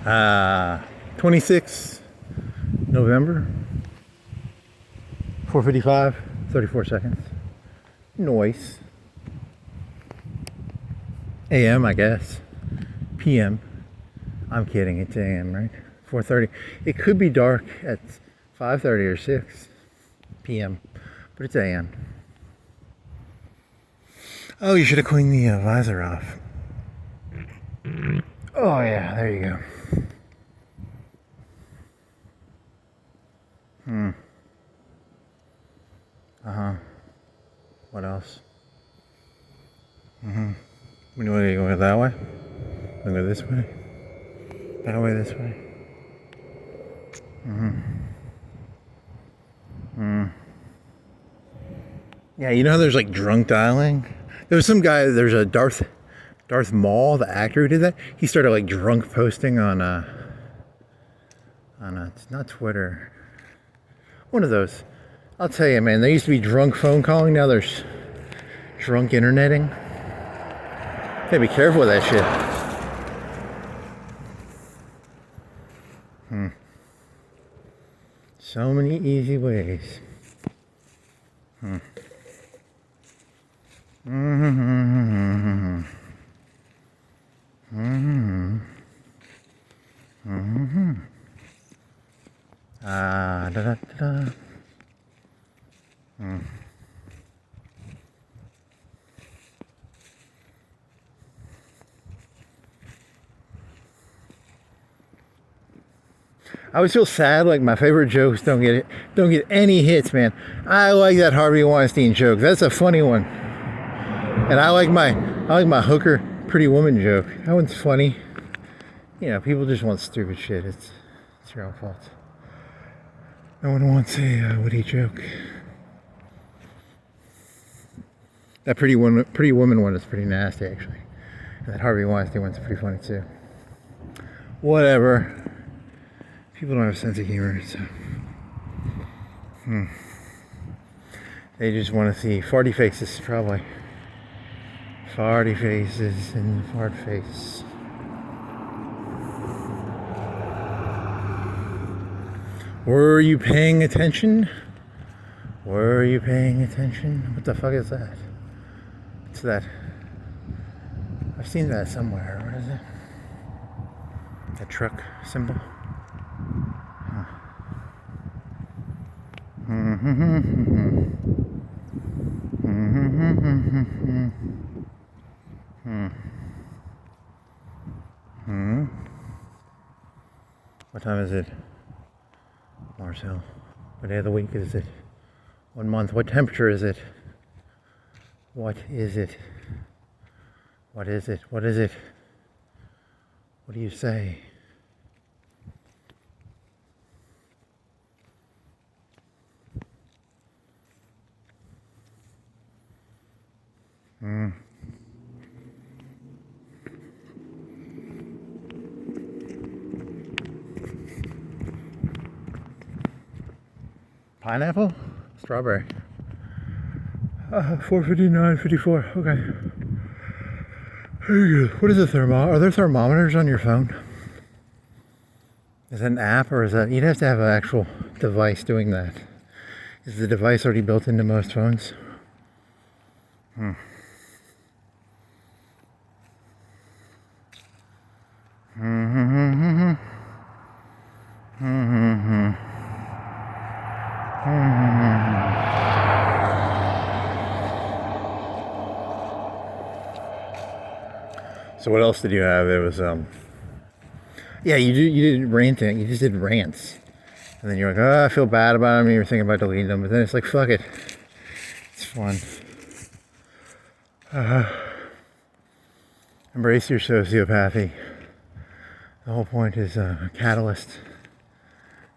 26 November, 4:55, 34 seconds. Noise. AM, I guess. PM. I'm kidding, it's AM, right? 4:30. It could be dark at 5:30 or 6 PM, but it's AM. Oh, you should have cleaned the visor off. Oh yeah, there you go. What else? We know you go that way. We go this way. That way, this way. Yeah, you know how there's like drunk dialing? There was some guy, there's a Darth Maul, the actor who did that. He started like drunk posting on it's not Twitter. One of those. I'll tell you, man, there used to be drunk phone calling, now there's drunk interneting. Gotta be careful with that shit. So many easy ways. Da da da. I always feel sad, like my favorite jokes don't get any hits, man. I like that Harvey Weinstein joke. That's a funny one. And I like my hooker pretty woman joke. That one's funny. You know, people just want stupid shit. It's your own fault. No one wants a witty joke. That pretty woman one is pretty nasty, actually. And that Harvey Weinstein one's pretty funny too. Whatever. People don't have a sense of humor, so. They just want to see farty faces, probably. Farty faces and fart face. Were you paying attention? Were you paying attention? What the fuck is that? What's that? I've seen that somewhere. What is it? That truck symbol? What time is it? Marcel. What day of the week is it? What month? What temperature is it? What is it? What is it? What is it? What do you say? Pineapple? Strawberry. 4:59:54. Okay. Very good. What is a thermometer? Are there thermometers on your phone? Is that an app or is that... You'd have to have an actual device doing that. Is the device already built into most phones? So what else did you have? It was yeah, you did ranting. You just did rants, and then you're like, oh, I feel bad about them. And you're thinking about deleting them, but then it's like, fuck it, it's fun. Embrace your sociopathy. The whole point is a catalyst.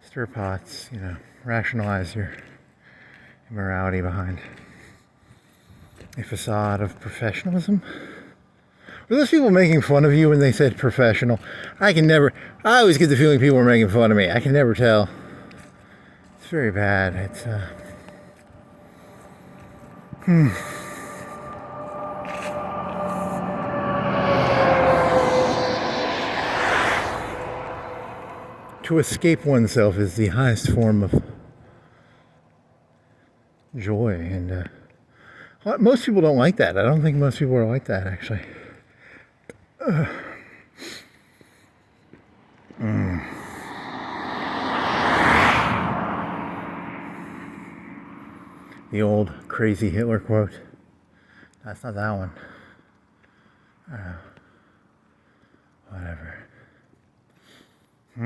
Stir pots, you know, rationalize your immorality behind a facade of professionalism. Were those people making fun of you when they said professional? I always get the feeling people were making fun of me. I can never tell. It's very bad. It's, to escape oneself is the highest form of joy, and most people don't like that. I don't think most people are like that, actually. The old crazy Hitler quote. That's not that one. Whatever. Yeah,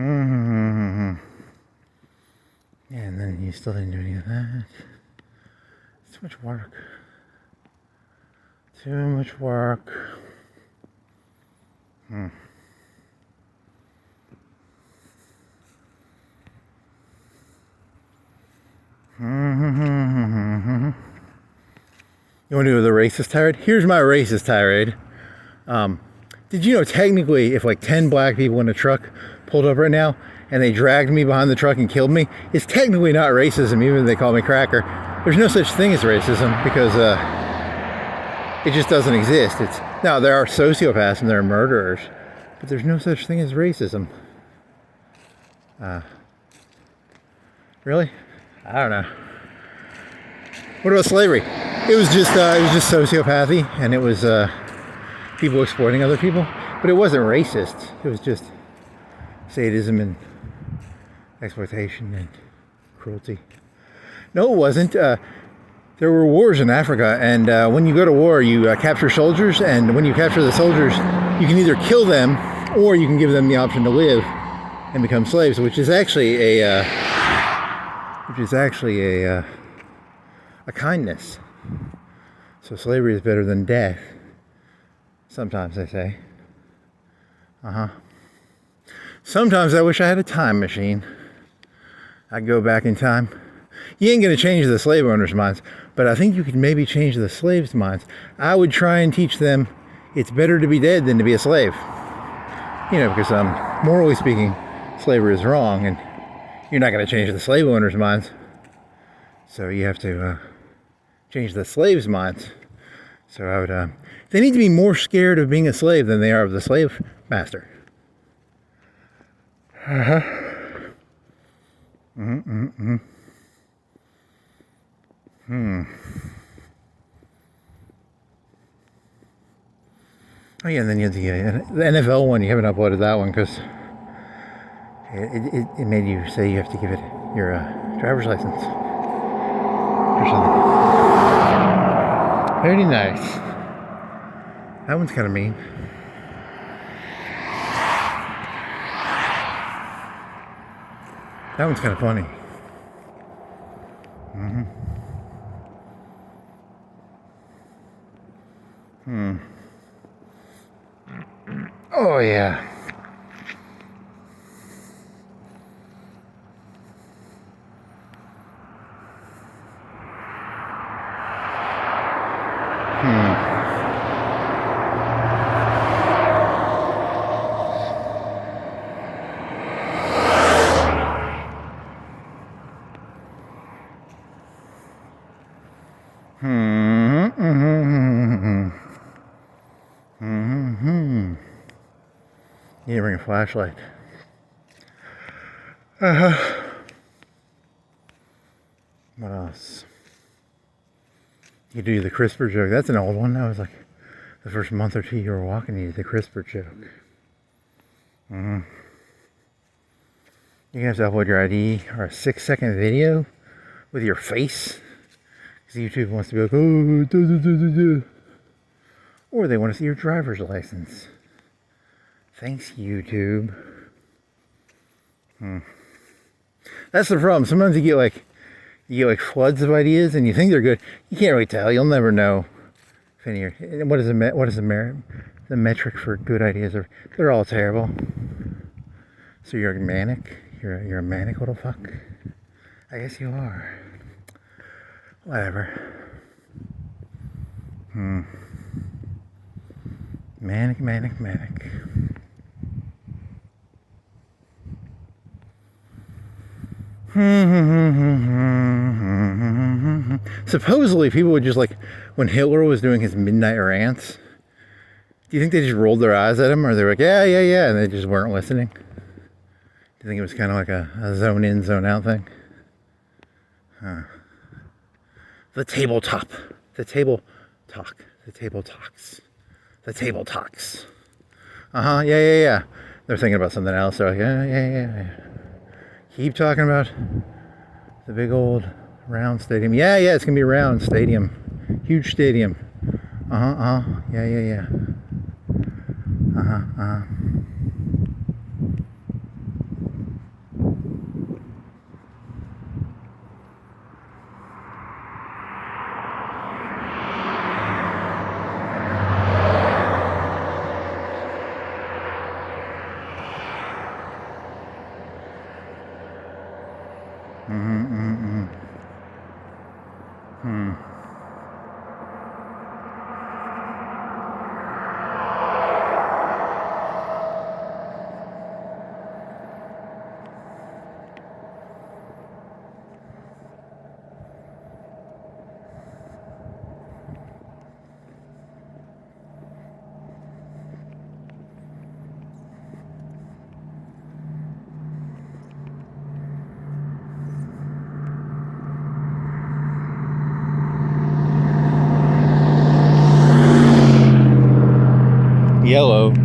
and then you still didn't do any of that. Too much work. Too much work. You want to do the racist tirade? Here's my racist tirade. Did you know technically if like 10 black people in a truck pulled up right now and they dragged me behind the truck and killed me, it's technically not racism, even if they call me cracker. There's no such thing as racism because it just doesn't exist. Now there are sociopaths and there are murderers, but there's no such thing as racism. Really? I don't know. What about slavery? It was just sociopathy, and it was people exploiting other people, but it wasn't racist. It was just sadism and exploitation and cruelty. No, it wasn't. There were wars in Africa, and when you go to war, you capture soldiers, and when you capture the soldiers, you can either kill them or you can give them the option to live and become slaves, which is actually a kindness. So slavery is better than death. Sometimes they say. Sometimes I wish I had a time machine. I'd go back in time. You ain't going to change the slave owners' minds, but I think you could maybe change the slaves' minds. I would try and teach them it's better to be dead than to be a slave. You know, because morally speaking, slavery is wrong, and you're not going to change the slave owners' minds. So you have to change the slaves' minds. So I would, they need to be more scared of being a slave than they are of the slave master. Oh yeah, and then you have the NFL one. You haven't uploaded that one because it made you say you have to give it your driver's license or something. Very nice. That one's kind of mean. That one's kind of funny. Oh yeah. You need to bring a flashlight. What else? You do the CRISPR joke. That's an old one. That was like the first month or two you were walking, you did the CRISPR joke. You're gonna have to upload your ID or a 6-second video with your face. Because YouTube wants to be like, oh, or they want to see your driver's license. Thanks, YouTube. That's the problem. Sometimes you get like floods of ideas, and you think they're good. You can't really tell. You'll never know if any are. What is the metric for good ideas? They're all terrible. So you're manic. You're a manic little fuck. I guess you are. Whatever. Manic. Supposedly people would just like, when Hitler was doing his midnight rants, do you think they just rolled their eyes at him, or they were like, yeah, and they just weren't listening? Do you think it was kind of like a zone in, zone out thing? The tabletop. The table talk. The table talks. The table talks. Yeah. They're thinking about something else. They're like, yeah. Keep talking about the big old round stadium. Yeah, it's gonna be a round stadium. Huge stadium. Yeah.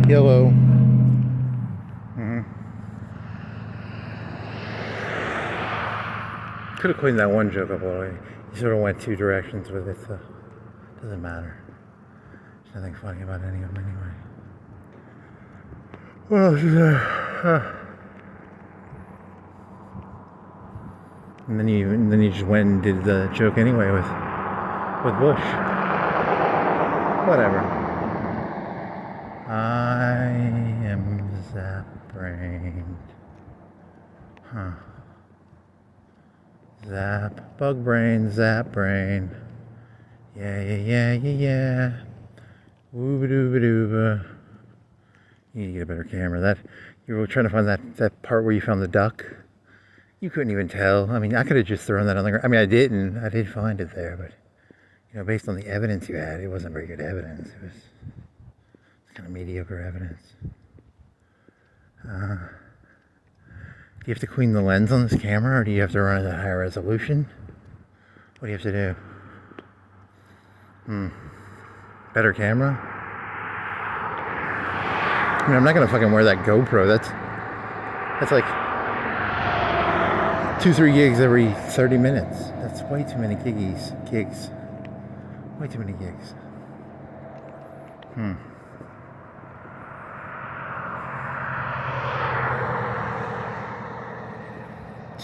Yellow. Could have cleaned that one joke up a little. You sort of went two directions with it, so it doesn't matter. There's nothing funny about any of them anyway. What else is there? And then you just went and did the joke anyway with Bush. Whatever. I am zap-brained. Zap, bug brain, zap brain. Yeah. Wooba dooba dooba. You need to get a better camera. That you were trying to find that part where you found the duck. You couldn't even tell. I mean, I could have just thrown that on the ground. I mean, I didn't. I did find it there, but based on the evidence you had, it wasn't very good evidence. It was kind of mediocre evidence. Do you have to clean the lens on this camera, or do you have to run it at higher resolution? What do you have to do? Better camera? I mean, I'm not gonna fucking wear that GoPro. That's like 2-3 gigs every 30 minutes. That's way too many gigs. Way too many gigs.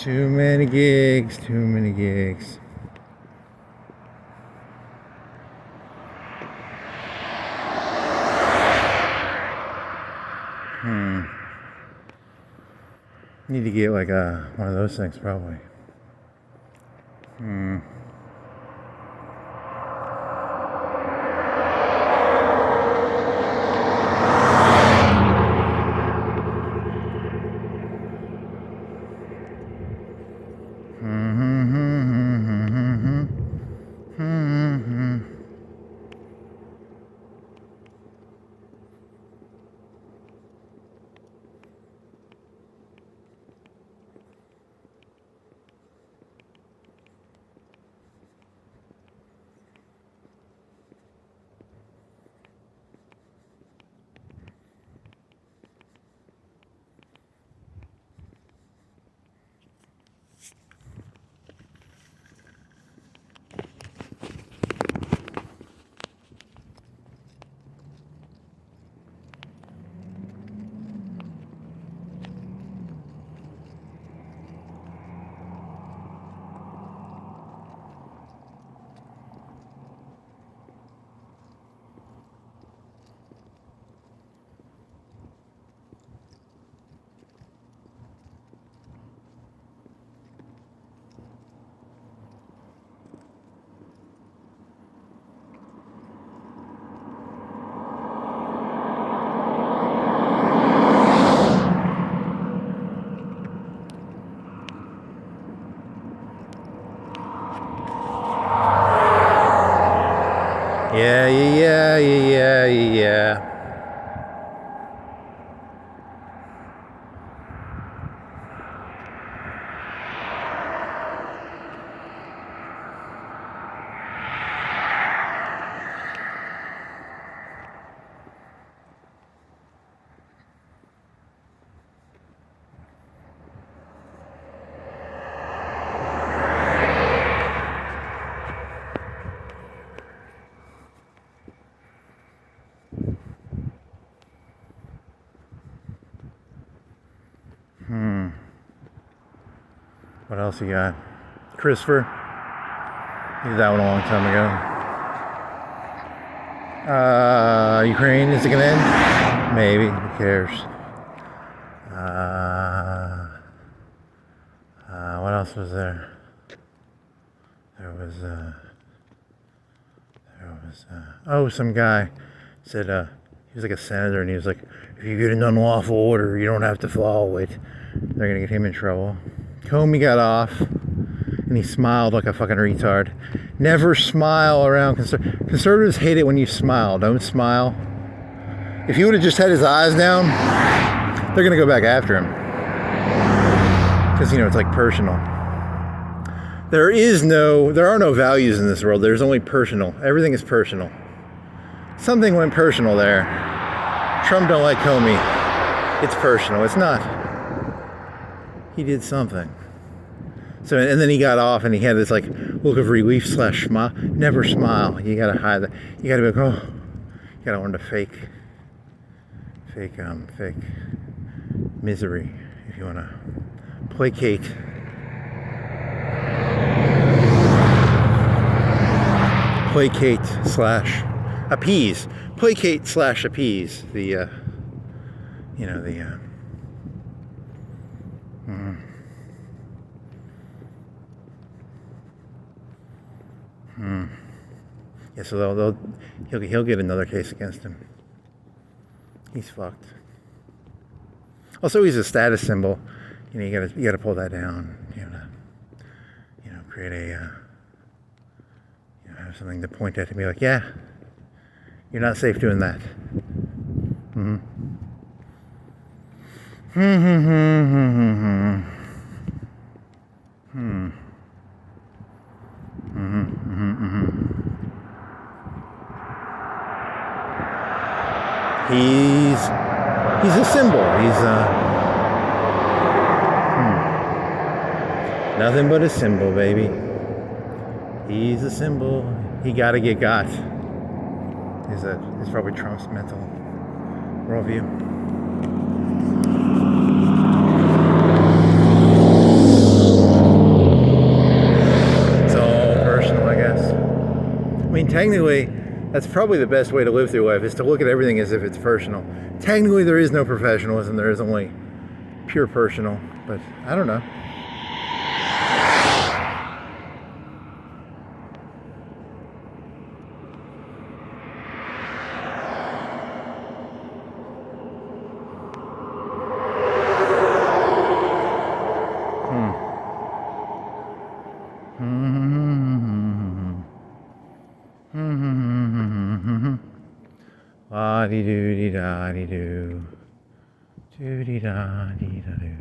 Too many gigs. Need to get like one of those things probably. Yeah. What else you got? Christopher. He did that one a long time ago. Ukraine, is it gonna end? Maybe. Who cares? What else was there? There was some guy said he was like a senator, and he was like, if you get an unlawful order, you don't have to follow it. They're gonna get him in trouble. Comey got off, and he smiled like a fucking retard. Never smile around conservatives. Hate it when you smile. Don't smile. If he would have just had his eyes down, they're gonna go back after him, because it's like personal. There are no values in this world. There's only personal. Everything is personal. Something went personal there. Trump don't like Comey. It's personal. It's not. He did something. So, and then he got off, and he had this like look of relief / smile. Never smile. You gotta hide that. You gotta be like, oh. You gotta learn to fake misery if you wanna placate. Placate / appease. Placate / appease the Yeah, so he'll get another case against him. He's fucked. Also, he's a status symbol. You gotta pull that down. Create a have something to point at and be like, yeah, you're not safe doing that. He's a symbol. He's nothing but a symbol, baby. He's a symbol. He gotta get got. Is probably Trump's mental worldview. It's all personal, I guess. I mean, technically, that's probably the best way to live through life, is to look at everything as if it's personal. Technically, there is no professionalism. There is only pure personal. But I don't know. La-dee-doo-dee-da-dee-doo. Doo-dee-da-dee-da-doo.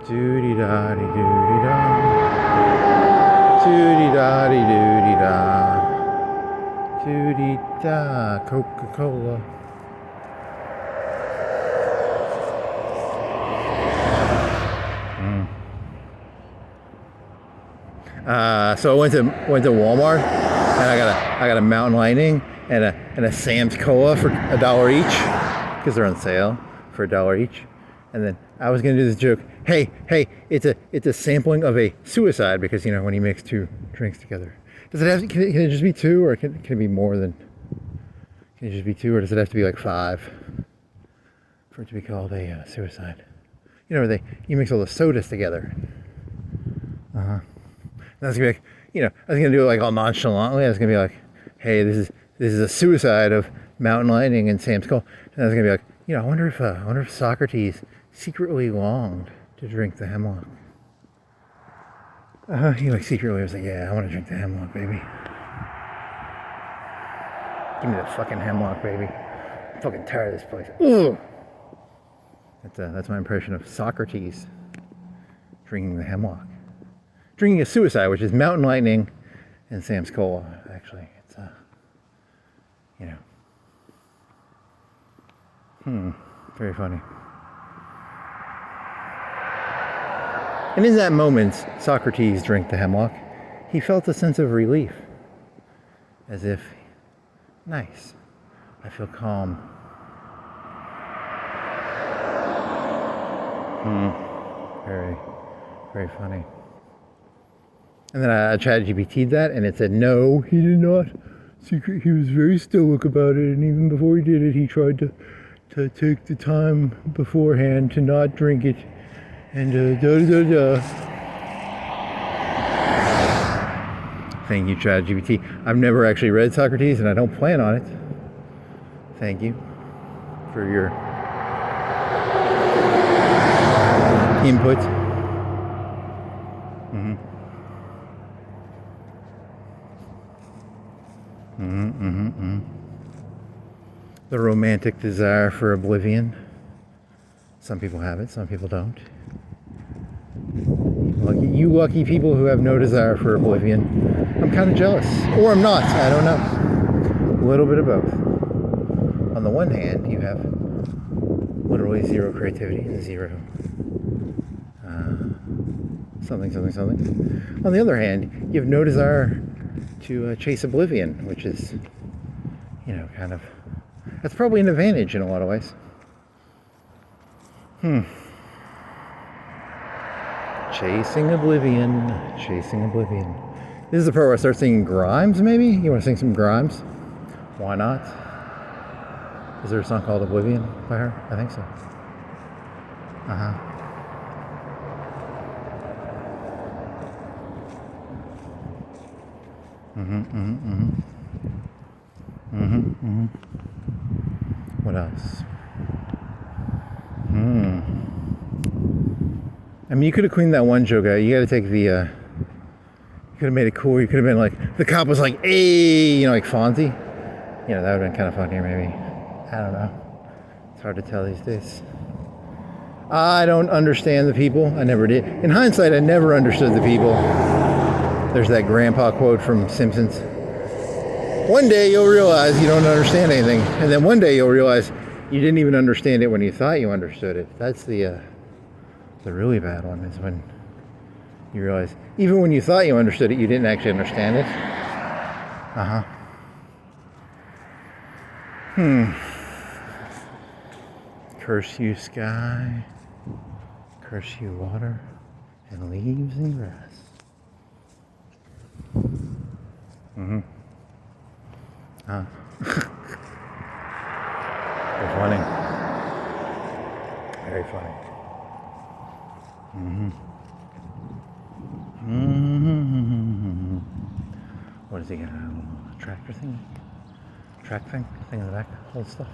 Doody-da-dee-doody-da. Doody-da-dee-doody-da. Doody-da. Coca-Cola. So I went to Walmart, and I got a Mountain Lightning and a Sam's Cola for $1 each, because they're on sale for $1 each. And then I was gonna do this joke. Hey, it's a sampling of a suicide, because when you mix two drinks together, does it have? Can it just be two, or can it be more than? Can it just be two, or does it have to be like 5 for it to be called a suicide? Where you mix all the sodas together. And I was gonna be like, I was gonna do it like all nonchalantly. I was gonna be like, hey, this is a suicide of Mountain Lightning and Sam's Cola. And I was gonna be like, I wonder if Socrates secretly longed to drink the hemlock. He secretly was like, yeah, I want to drink the hemlock, baby. Give me the fucking hemlock, baby. I'm fucking tired of this place. Ugh. That's my impression of Socrates drinking the hemlock. drinking a suicide, which is Mountain Lightning and Sam's Cola. Actually, it's very funny. And in that moment, Socrates drank the hemlock. He felt a sense of relief, as if, nice, I feel calm. Very, very funny. And then I ChatGPT'd that, and it said, no, he did not. He was very stoic about it, and even before he did it, he tried to take the time beforehand to not drink it, and Thank you, ChatGPT. I've never actually read Socrates, and I don't plan on it. Thank you for your input. The romantic desire for oblivion. Some people have it, some people don't. You lucky people who have no desire for oblivion. I'm kind of jealous. Or I'm not, I don't know. A little bit of both. On the one hand, you have literally zero creativity and zero something. On the other hand, you have no desire to chase oblivion, which is, kind of, that's probably an advantage in a lot of ways. Chasing oblivion. This is the part where I start singing Grimes, maybe? You want to sing some Grimes? Why not? Is there a song called Oblivion by her? I think so. What else? I mean, you could have cleaned that one joke out. You got to take the, you could have made it cool. You could have been like, the cop was like, hey, like Fonzie. That would have been kind of funnier, maybe. I don't know. It's hard to tell these days. I don't understand the people. I never did. In hindsight, I never understood the people. There's that grandpa quote from Simpsons. One day you'll realize you don't understand anything. And then one day you'll realize you didn't even understand it when you thought you understood it. That's the really bad one, is when you realize, even when you thought you understood it, you didn't actually understand it. Curse you, sky. Curse you, water. And leaves and grass. Very funny. Very funny. What is he got? A tractor thing? Track thing? Thing in the back? Old stuff.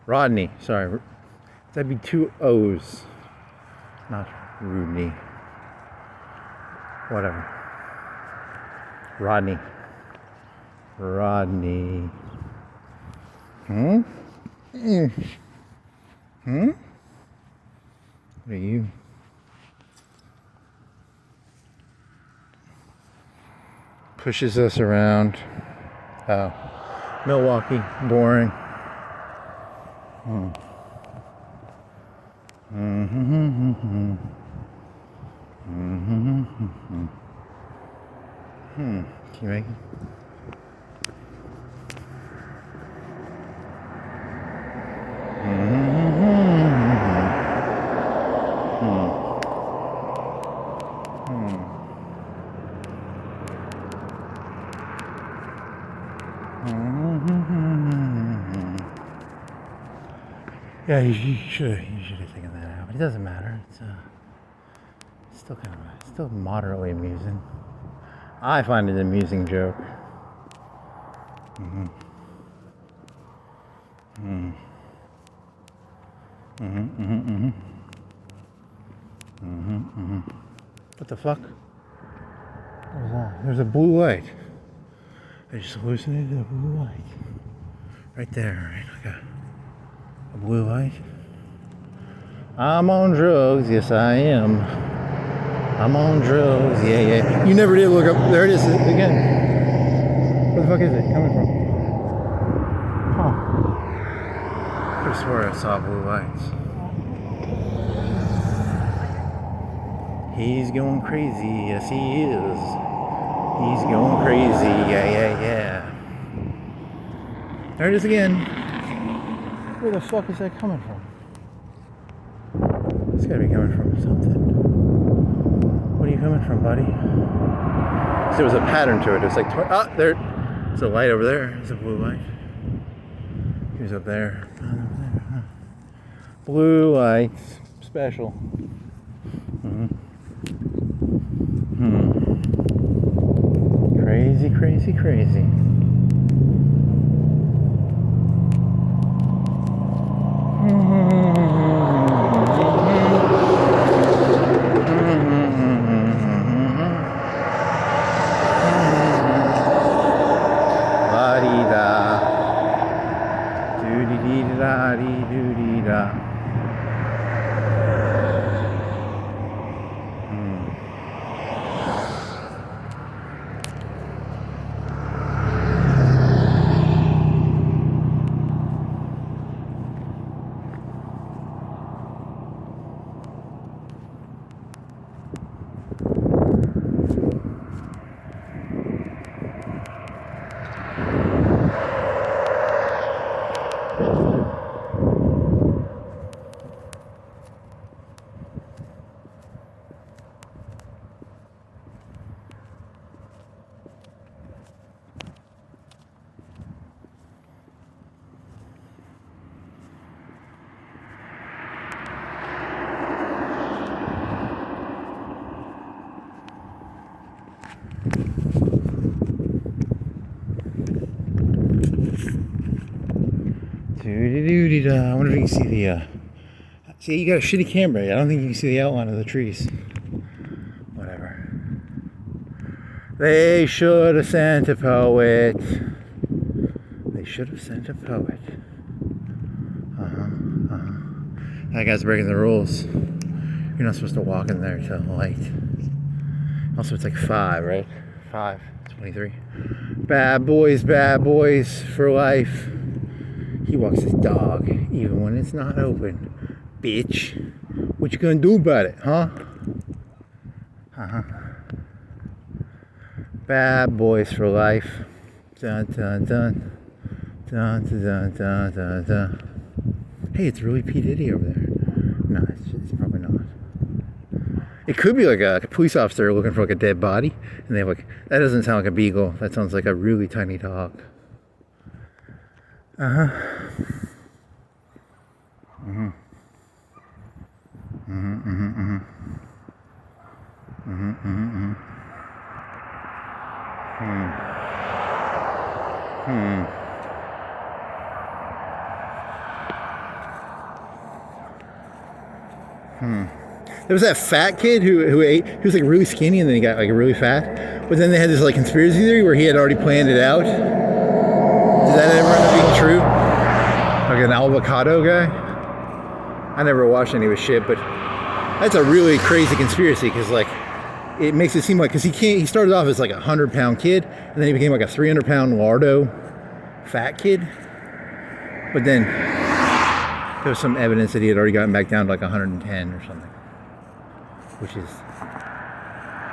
Rodney, sorry. That'd be two O's, not Rodney. Whatever. Rodney. What are you? Pushes us around. Oh, Milwaukee, boring. Can you make it? Yeah, you should have taken that out, but it doesn't matter. It's still moderately amusing. I find it an amusing joke. What the fuck? What was that? There's a blue light. I just hallucinated a blue light. Right there, right? Like a blue light. I'm on drugs, yes I am. I'm on drugs, yeah. You never did look up. There it is again. Where the fuck is it coming from? Huh. I could swear I saw blue lights. He's going crazy, yes he is. He's going crazy, yeah. There it is again. Where the fuck is that coming from? It's gotta be coming from something. What are you coming from, buddy? So there was a pattern to it. It's like, there. There's a light over there. There's a blue light. He was up there. Blue lights. Special. Crazy. La-dee-da. Do-dee-dee-da-dee-doo-dee-da. I wonder if you can see the, see, you got a shitty camera. I don't think you can see the outline of the trees. Whatever. They should have sent a poet. They should have sent a poet. That guy's breaking the rules. You're not supposed to walk in there till light. Also, it's like 5, right? 5:23. Bad boys for life. He walks his dog, even when it's not open. Bitch. What you gonna do about it, huh? Bad boys for life. Dun dun dun. Dun dun dun dun dun dun. Hey, it's really P. Diddy over there. No, it's probably not. It could be like a police officer looking for like a dead body, and they have like, that doesn't sound like a beagle. That sounds like a really tiny dog. There was that fat kid who ate. He was like really skinny, and then he got like really fat. But then they had this like conspiracy theory where he had already planned it out. Did that ever end up being true? Like an avocado guy? I never watched any of his shit, but that's a really crazy conspiracy because like it makes it seem like, because he started off as like 100-pound kid, and then he became like a 300-pound lardo fat kid. But then there was some evidence that he had already gotten back down to like 110 or something, which is,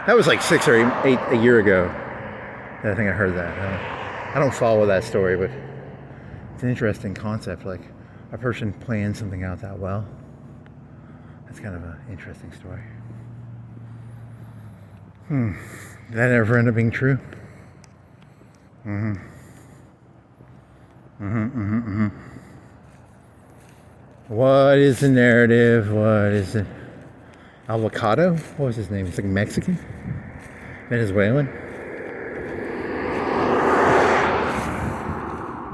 that was like 6 or 8 a year ago that I think I heard that. I don't follow that story, but it's an interesting concept, like a person plans something out that well. That's kind of an interesting story. Did that ever end up being true? What is the narrative? What is it? Avocado? What was his name? It's like Mexican? Venezuelan?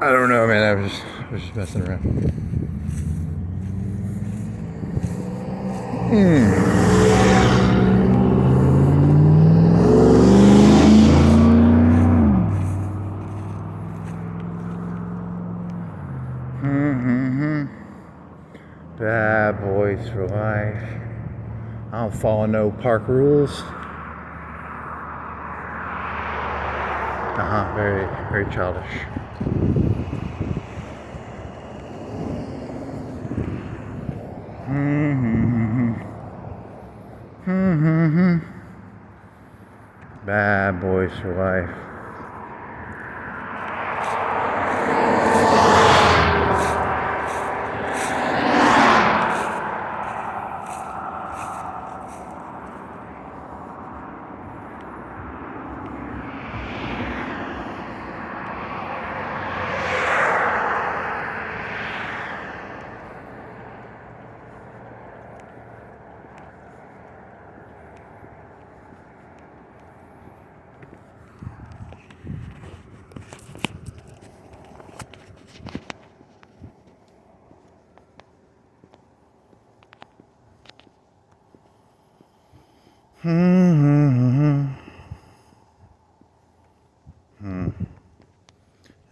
I don't know, man. I was just messing around. Bad boys for life. I don't follow no park rules. Very, very childish. Bad boys for life.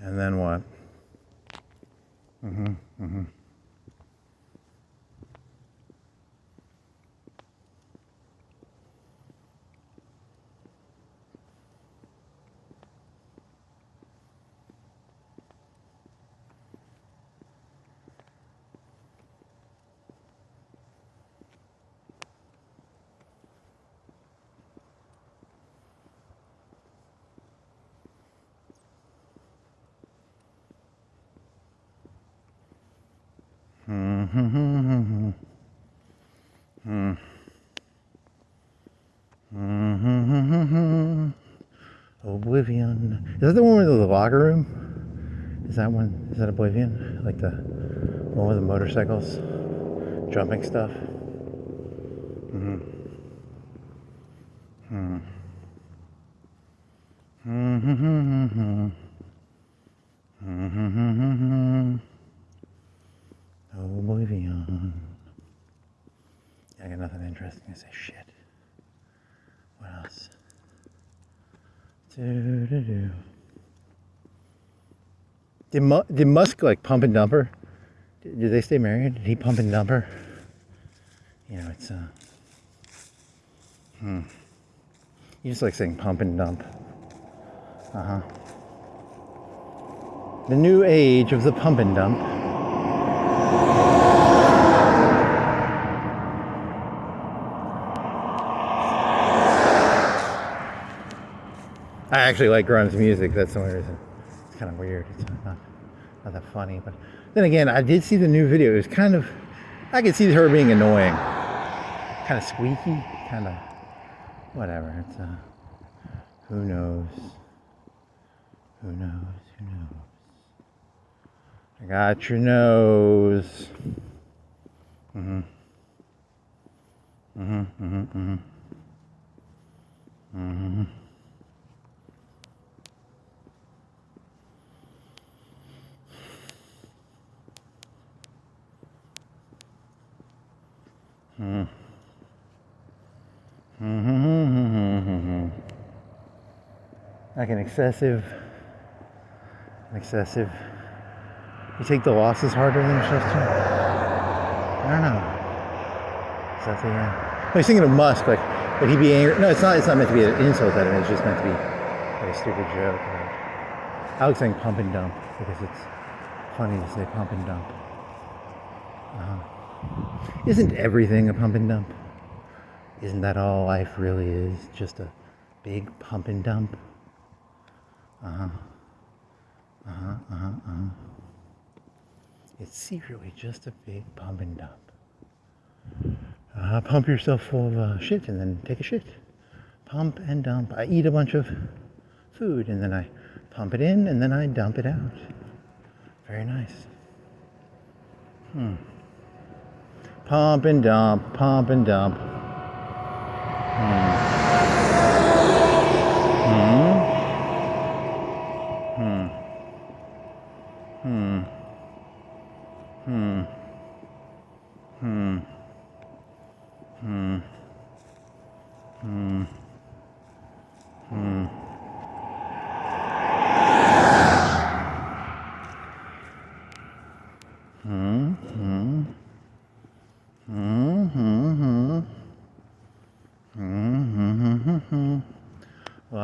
And then what? Oblivion. Is that the one with the locker room? Is that one? Is that Oblivion? Like the one with the motorcycles, jumping stuff. Oblivion. I got nothing interesting to say. Shit. What else? Did Musk like pump and dump her? Did they stay married? Did he pump and dump her? You know, it's You just like saying pump and dump. The new age of the pump and dump. I actually like grunge music. That's the only reason. It's kind of weird. It's not that funny. But then again, I did see the new video. It was kind of, I could see her being annoying. Kind of squeaky. Kind of, whatever. It's who knows? Who knows? Who knows? I got your nose. Like an excessive. You take the losses harder than you're supposed to. I don't know. Is that the? I was thinking of Musk. Like, would he be angry? No, it's not. It's not meant to be an insult at him. It's just meant to be like a stupid joke. Right? I was saying pump and dump because it's funny to say pump and dump. Isn't everything a pump and dump? Isn't that all life really is? Just a big pump and dump? It's secretly just a big pump and dump. Pump yourself full of shit and then take a shit. Pump and dump. I eat a bunch of food and then I pump it in and then I dump it out. Very nice. Pump and dump, pump and dump.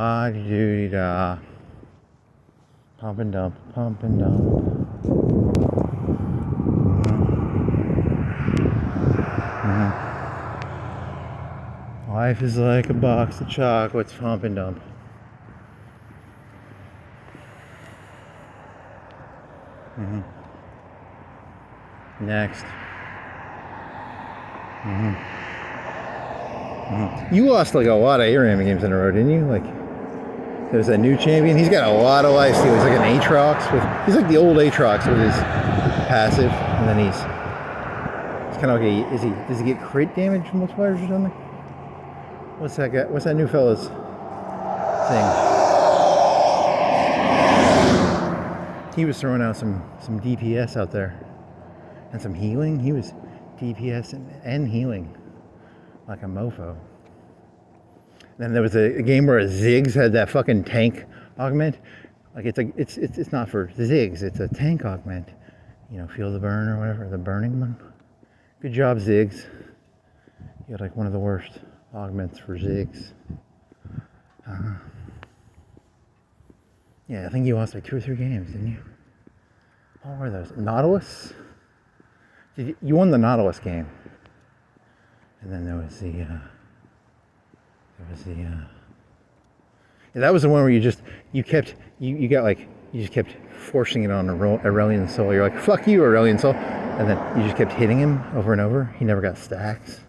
Ah, doo da. Pump and dump, pump and dump. Life is like a box of chocolates, pump and dump. Next. You lost like a lot of ARAM games in a row, didn't you? Like, there's a new champion. He's got a lot of life steal. He's like an Aatrox he's like the old Aatrox with his passive, and then he's kind of like does he get crit damage multipliers or something? What's that guy? What's that new fella's thing? He was throwing out some DPS out there and some healing. He was DPS and healing like a mofo. Then there was a game where a Ziggs had that fucking tank augment. Like it's not for Ziggs, it's a tank augment. You know, feel the burn or whatever, the burning one. Good job, Ziggs. You had like one of the worst augments for Ziggs. Yeah, I think you lost like 2 or 3 games, didn't you? What were those? Nautilus? You won the Nautilus game. And then there was the yeah, that was the one where you just kept forcing it on Aurelian Soul. You're like, fuck you, Aurelian Soul. And then you just kept hitting him over and over. He never got stacks.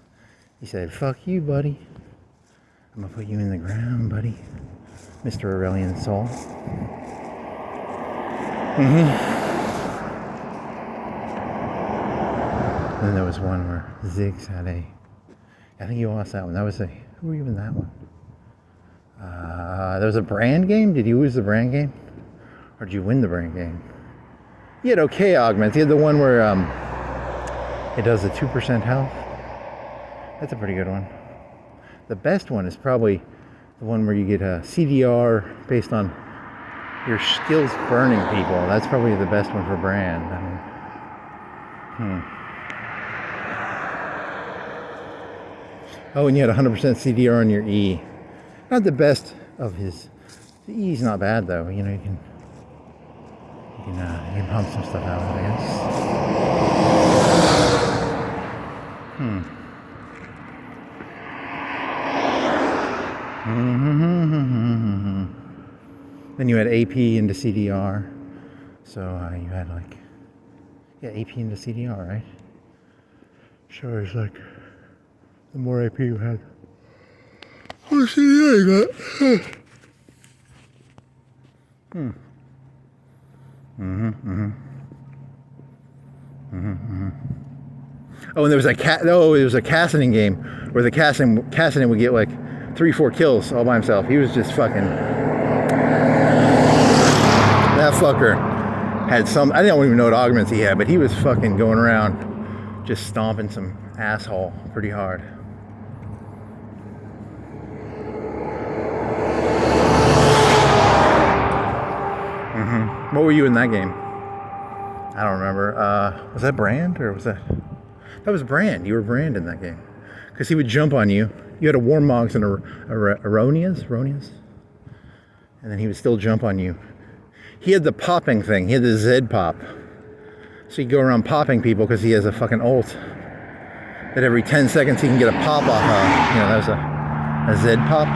He said, fuck you, buddy. I'm gonna put you in the ground, buddy. Mr. Aurelian Soul. And then there was one where Ziggs had I think you lost that one. That was who were you in that one? There was a brand game? Did you lose the brand game? Or did you win the brand game? You had okay augments. You had the one where it does a 2% health. That's a pretty good one. The best one is probably the one where you get a CDR based on your skills burning people. That's probably the best one for brand. Oh, and you had 100% CDR on your E. Not the best of his. The E's not bad though. You know, you can pump some stuff out, I guess. Then you had AP into CDR. So you had like, AP into CDR, right? Sure, it's like the more AP you had, the more CDR you got. Oh, and there was a Cassidy game where the Cassidy would get like 3-4 kills all by himself. He was just fucking. That fucker had some. I don't even know what augments he had, but he was fucking going around just stomping some asshole pretty hard. What were you in that game? I don't remember. Was that Brand or was that? That was Brand. You were Brand in that game. Because he would jump on you. You had a Warmogs and a Aronias? And then he would still jump on you. He had the popping thing. He had the Z pop. So he'd go around popping people because he has a fucking ult. That every 10 seconds he can get a pop off of. You know, that was a Z pop.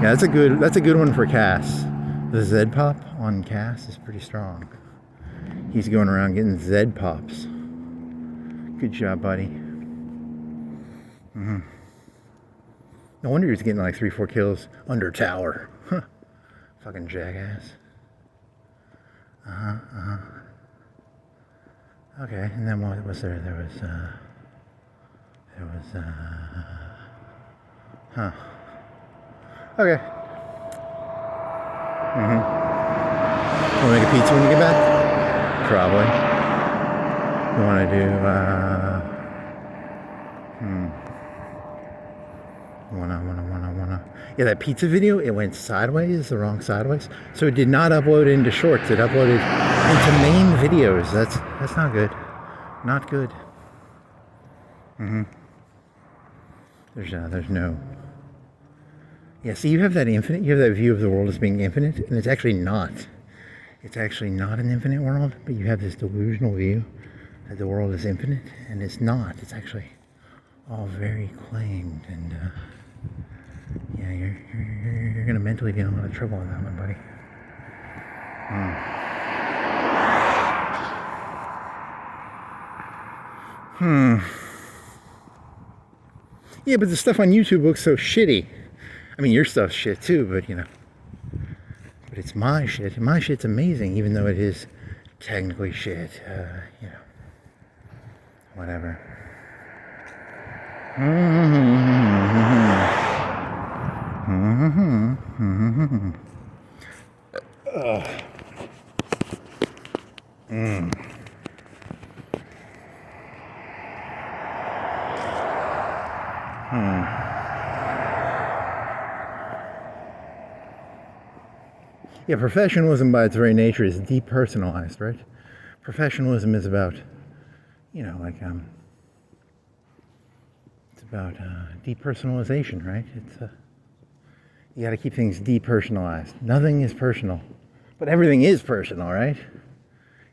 Yeah, that's a good one for Cass. The Z pop on Cass is pretty strong. He's going around getting Z pops. Good job, buddy. No wonder he was getting like 3-4 kills under tower. Huh. Fucking jackass. Okay, and then what was there? There was okay. Want to make a pizza when you get back? Probably. You want to do, wanna. Yeah, that pizza video, it went sideways, the wrong sideways. So it did not upload into shorts. It uploaded into main videos. That's not good. Not good. There's no. Yeah, so you have that infinite, you have that view of the world as being infinite, and it's actually not. It's actually not an infinite world, but you have this delusional view that the world is infinite, and it's not. It's actually all very claimed, and yeah, you're gonna mentally get in a lot of trouble on that one, buddy. Yeah, but the stuff on YouTube looks so shitty. I mean, your stuff's shit too, but you know. But it's my shit. My shit's amazing, even though it is technically shit. You know, whatever. Yeah, professionalism by its very nature is depersonalized, right? Professionalism is about, you know, like it's about depersonalization, right? It's you got to keep things depersonalized. Nothing is personal, but everything is personal, right?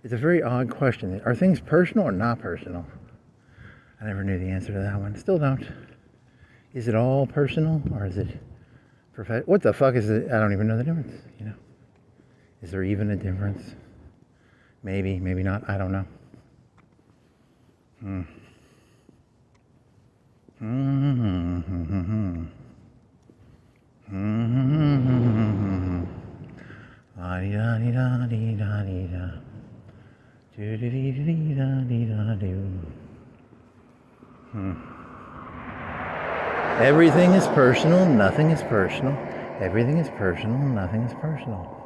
It's a very odd question. Are things personal or not personal? I never knew the answer to that one. Still don't. Is it all personal or is it what the fuck is it? I don't even know the difference, you know. Is there even a difference? Maybe, maybe not. I don't know. Everything is personal, nothing is personal. Everything is personal, nothing is personal.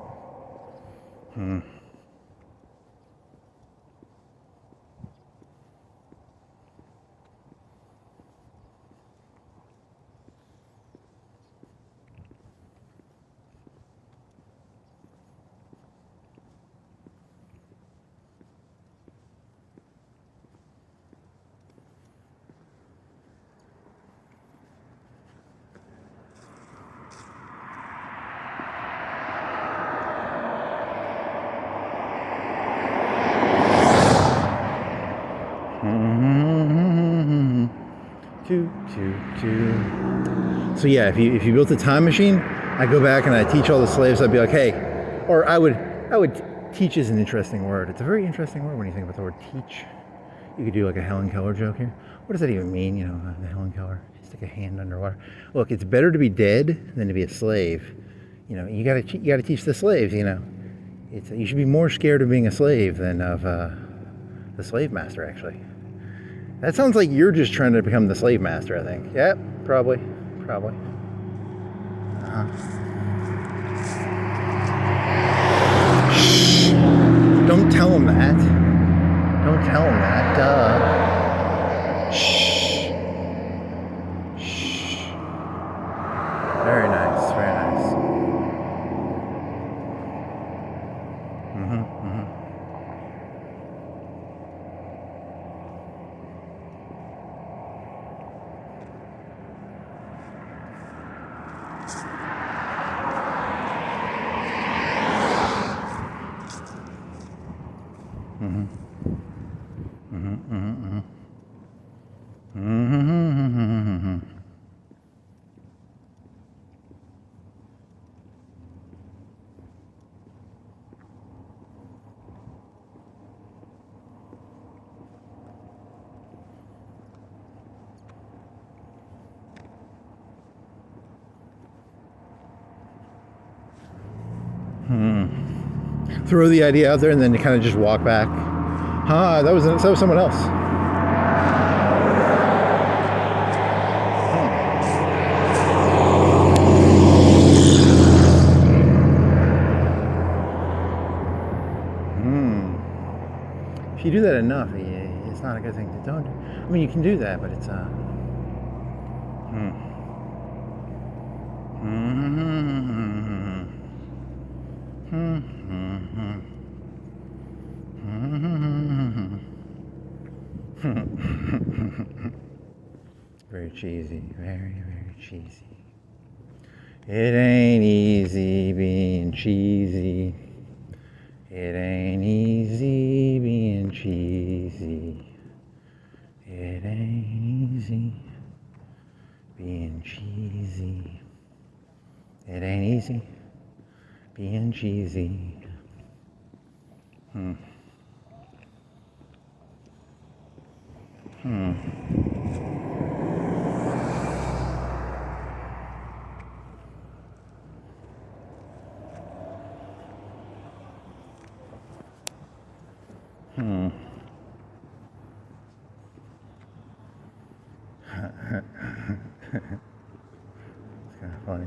So yeah, if you built a time machine, I go back and I teach all the slaves. I'd be like, hey, or I would teach is an interesting word. It's a very interesting word when you think about the word teach. You could do like a Helen Keller joke here. What does that even mean? You know, the Helen Keller, stick a hand underwater. Look, it's better to be dead than to be a slave. You know, you gotta teach the slaves. You know, you should be more scared of being a slave than of the slave master. Actually, that sounds like you're just trying to become the slave master. I think. Yep, probably. Shh! Don't tell him that. Don't tell him that. Duh. Shh. Shh. Very nice. Very nice. Throw the idea out there and then you kind of just walk back. That was someone else. If you do that enough, it's not a good thing to don't do. I mean, you can do that, but it's very cheesy, very, very cheesy. It ain't easy being cheesy. It ain't easy being cheesy. It ain't easy being cheesy. It ain't easy being cheesy. It's kind of funny.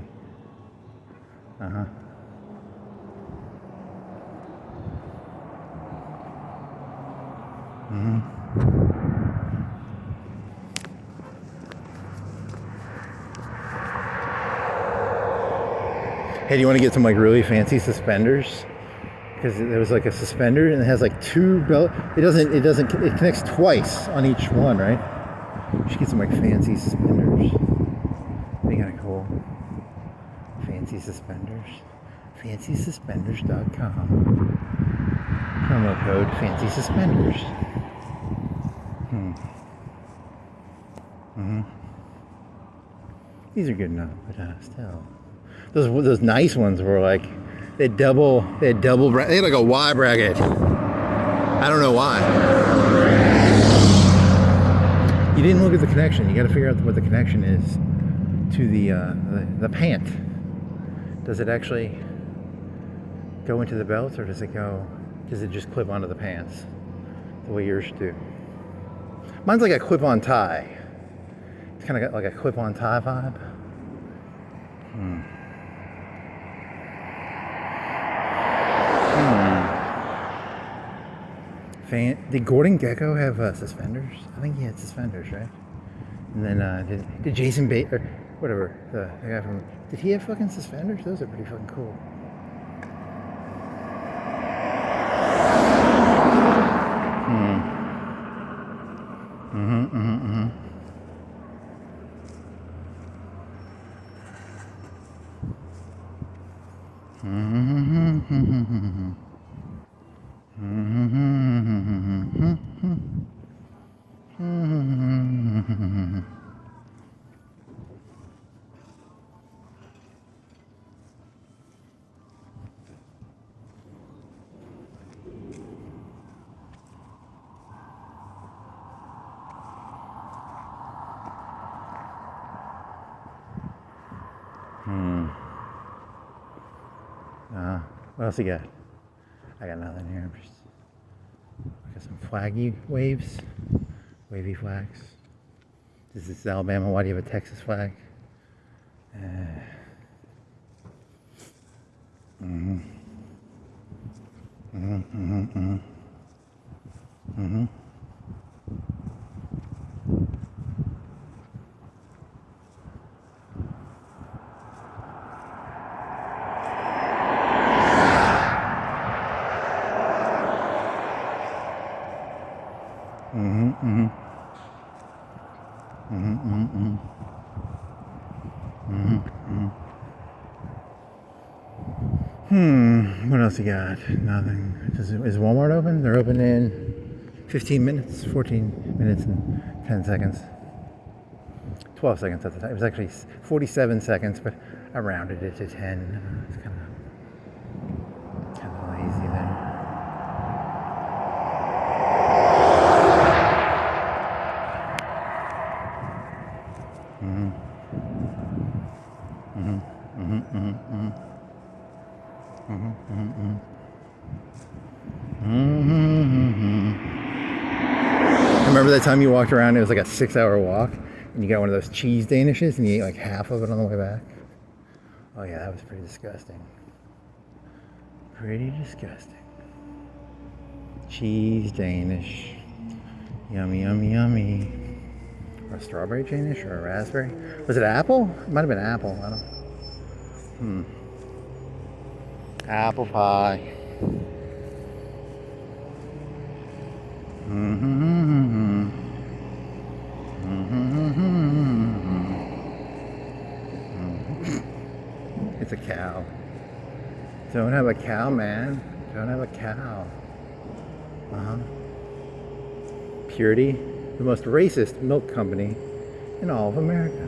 Hey, do you want to get some like really fancy suspenders? Because there was like a suspender and it has like two belt. It connects twice on each one, right? You should get some like fancy suspenders. Be kind of cool. Fancy suspenders. FancySuspenders.com. Promo code Fancy Suspenders. These are good enough, but still. Those nice ones were like they had like a Y bracket. I don't know why. You didn't look at the connection. You got to figure out what the connection is to the pant. Does it actually go into the belt, or does it just clip onto the pants the way yours do? Mine's like a clip-on tie. It's kind of got like a clip-on tie vibe. Did Gordon Gekko have suspenders? I think he had suspenders, right? And then did Jason Bateman, or whatever, the guy from, did he have fucking suspenders? Those are pretty fucking cool. What else you got? I got nothing here. I got some flaggy waves. Wavy flags. This is Alabama. Why do you have a Texas flag? What else you got? Nothing. Is Walmart open? They're open in 15 minutes, 14 minutes and 10 seconds. 12 seconds at the time. It was actually 47 seconds, but I rounded it to 10. It's kind of lazy there. Remember that time you walked around, it was like a 6-hour walk, and you got one of those cheese danishes and you ate like half of it on the way back? Oh yeah, that was pretty disgusting. Pretty disgusting. Cheese Danish. Yummy, yummy, yummy. Or a strawberry Danish or a raspberry? Was it apple? It might have been apple. I don't. Apple pie. Don't have a cow, man. Don't have a cow. Purity, the most racist milk company in all of America.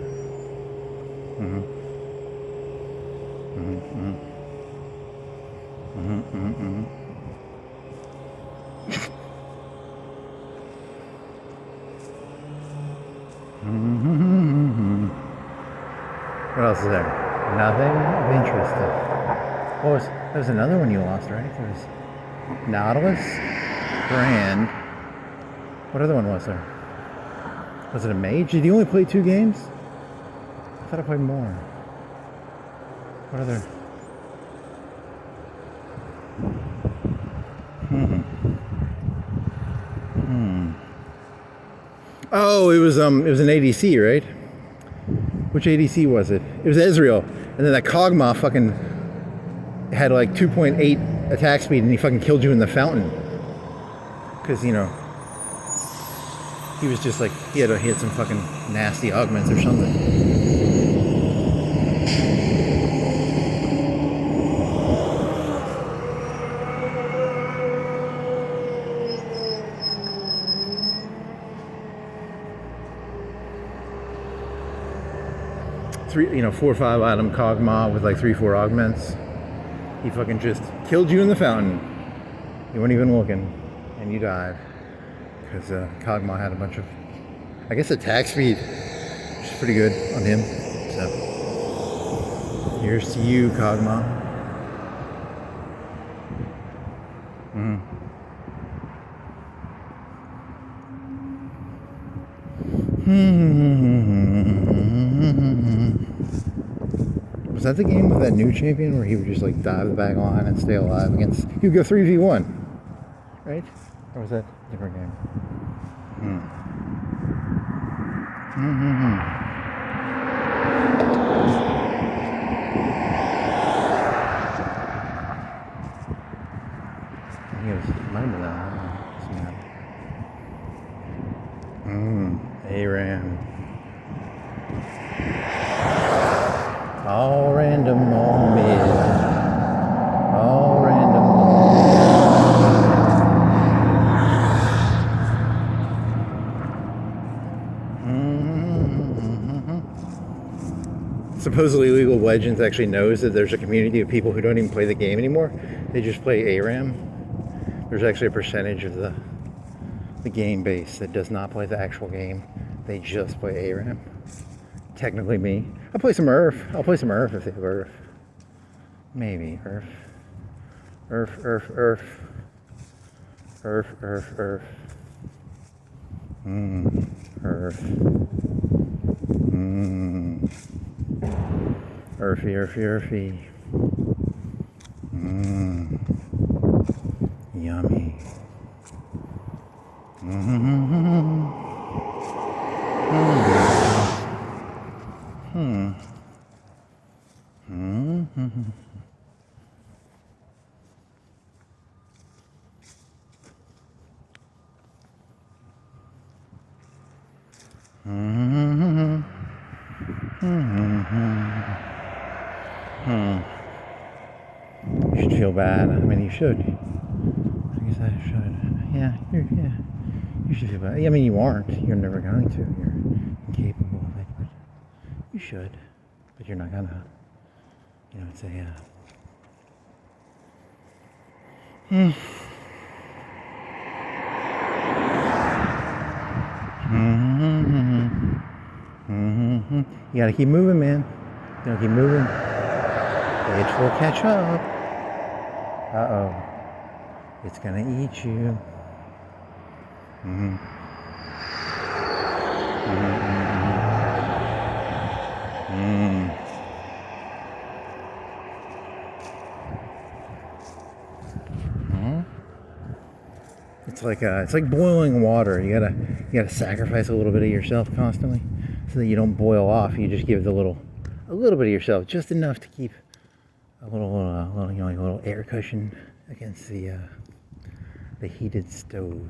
What else is there? Nothing of interest. There was another one you lost, right? There was Nautilus, Brand. What other one was there? Was it a mage? Did you only play 2 games? I thought I played more. What other? Oh, it was an ADC, right? Which ADC was it? It was Ezreal. And then that Kog'Maw fucking had like 2.8 attack speed and he fucking killed you in the fountain. Because, you know, he was just like, he had some fucking nasty augments or something. Three, 4 or 5 item Kog'Maw with like 3-4 augments. He fucking just killed you in the fountain. You weren't even looking, and you died because Kog'Maw had a bunch of, I guess, attack speed, which is pretty good on him. So here's to you, Kog'Maw. Was that the game with that new champion where he would just like dive the back line and stay alive against? He would go 3v1, right? Or was that a different game? I think it was, might have been that. ARAM. All random, all mid. All random, all mid. Supposedly League of Legends actually knows that there's a community of people who don't even play the game anymore. They just play ARAM. There's actually a percentage of the game base that does not play the actual game. They just play ARAM. Technically me. I'll play some Earth. I'll play some Earth if they have Earth. Maybe Earth. Earth. Earth. Earthy. Yummy. You should feel bad. I mean, you should. I guess I should. Yeah, you should feel bad. I mean, you aren't. You're never going to. You're incapable of it. But you should. But you're not gonna. It's a. You gotta keep moving, man. You gotta keep moving. The itch will catch up. Uh-oh. It's gonna eat you. It's like boiling water. You gotta sacrifice a little bit of yourself constantly, so that you don't boil off. You just give a little bit of yourself, just enough to keep a little like a little air cushion against the heated stove.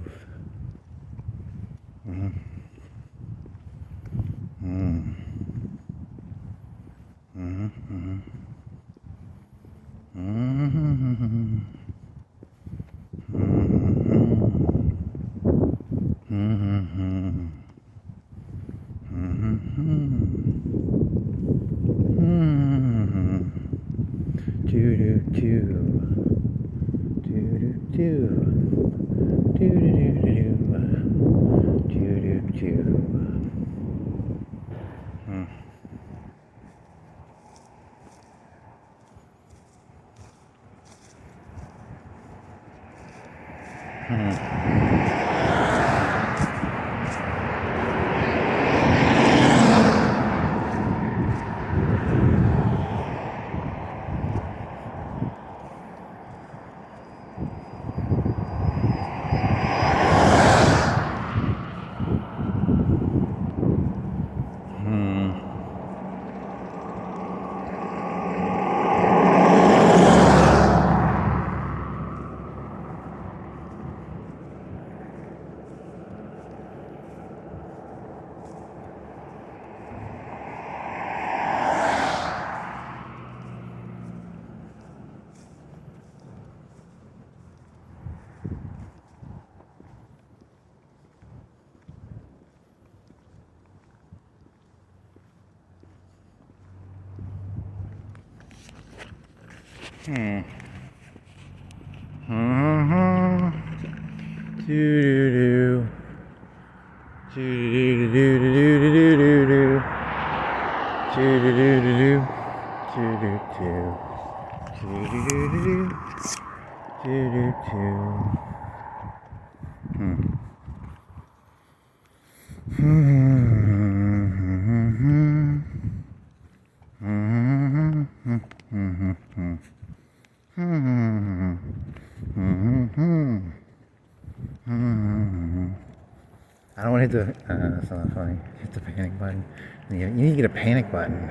I don't want to hit the, that's not funny. Hit the panic button. You need to get a panic button.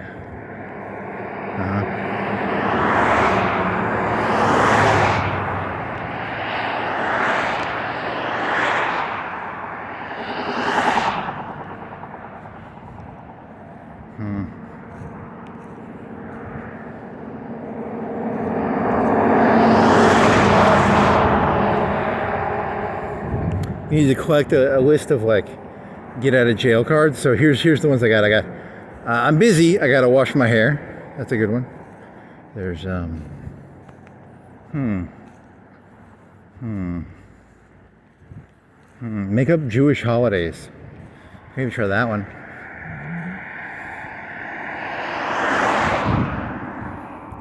You need to collect a list of like get out of jail cards. So here's the ones I got. I'm busy. I gotta wash my hair. That's a good one. There's make up Jewish holidays. Maybe try that one.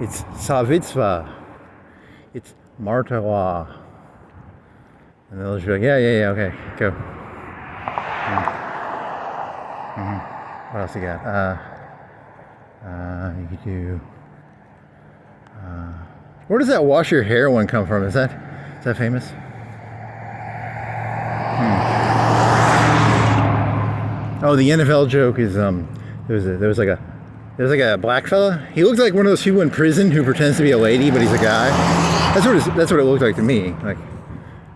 It's Savitzva. It's Martawa. And they'll just be like, yeah, okay, go. What else you got? You could do. Where does that wash your hair one come from? Is that famous? Oh, the NFL joke is there was like a black fella. He looked like one of those people in prison who pretends to be a lady, but he's a guy. That's what it looked like to me. Like,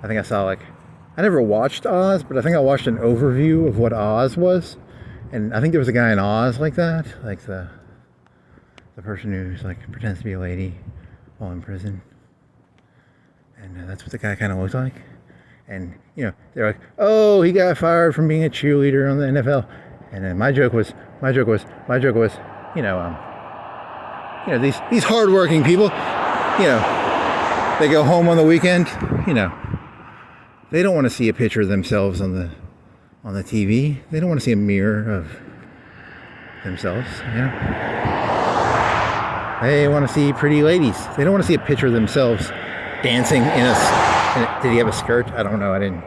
I think I saw I never watched Oz, but I think I watched an overview of what Oz was, and I think there was a guy in Oz like that, like the person who's like pretends to be a lady while in prison, and that's what the guy kind of looked like. And they're like, oh, he got fired from being a cheerleader on the NFL, and then my joke was, these hardworking people, they go home on the weekend, they don't want to see a picture of themselves on the TV. They don't want to see a mirror of themselves. They want to see pretty ladies. They don't want to see a picture of themselves dancing in a. Did he have a skirt? I don't know. I didn't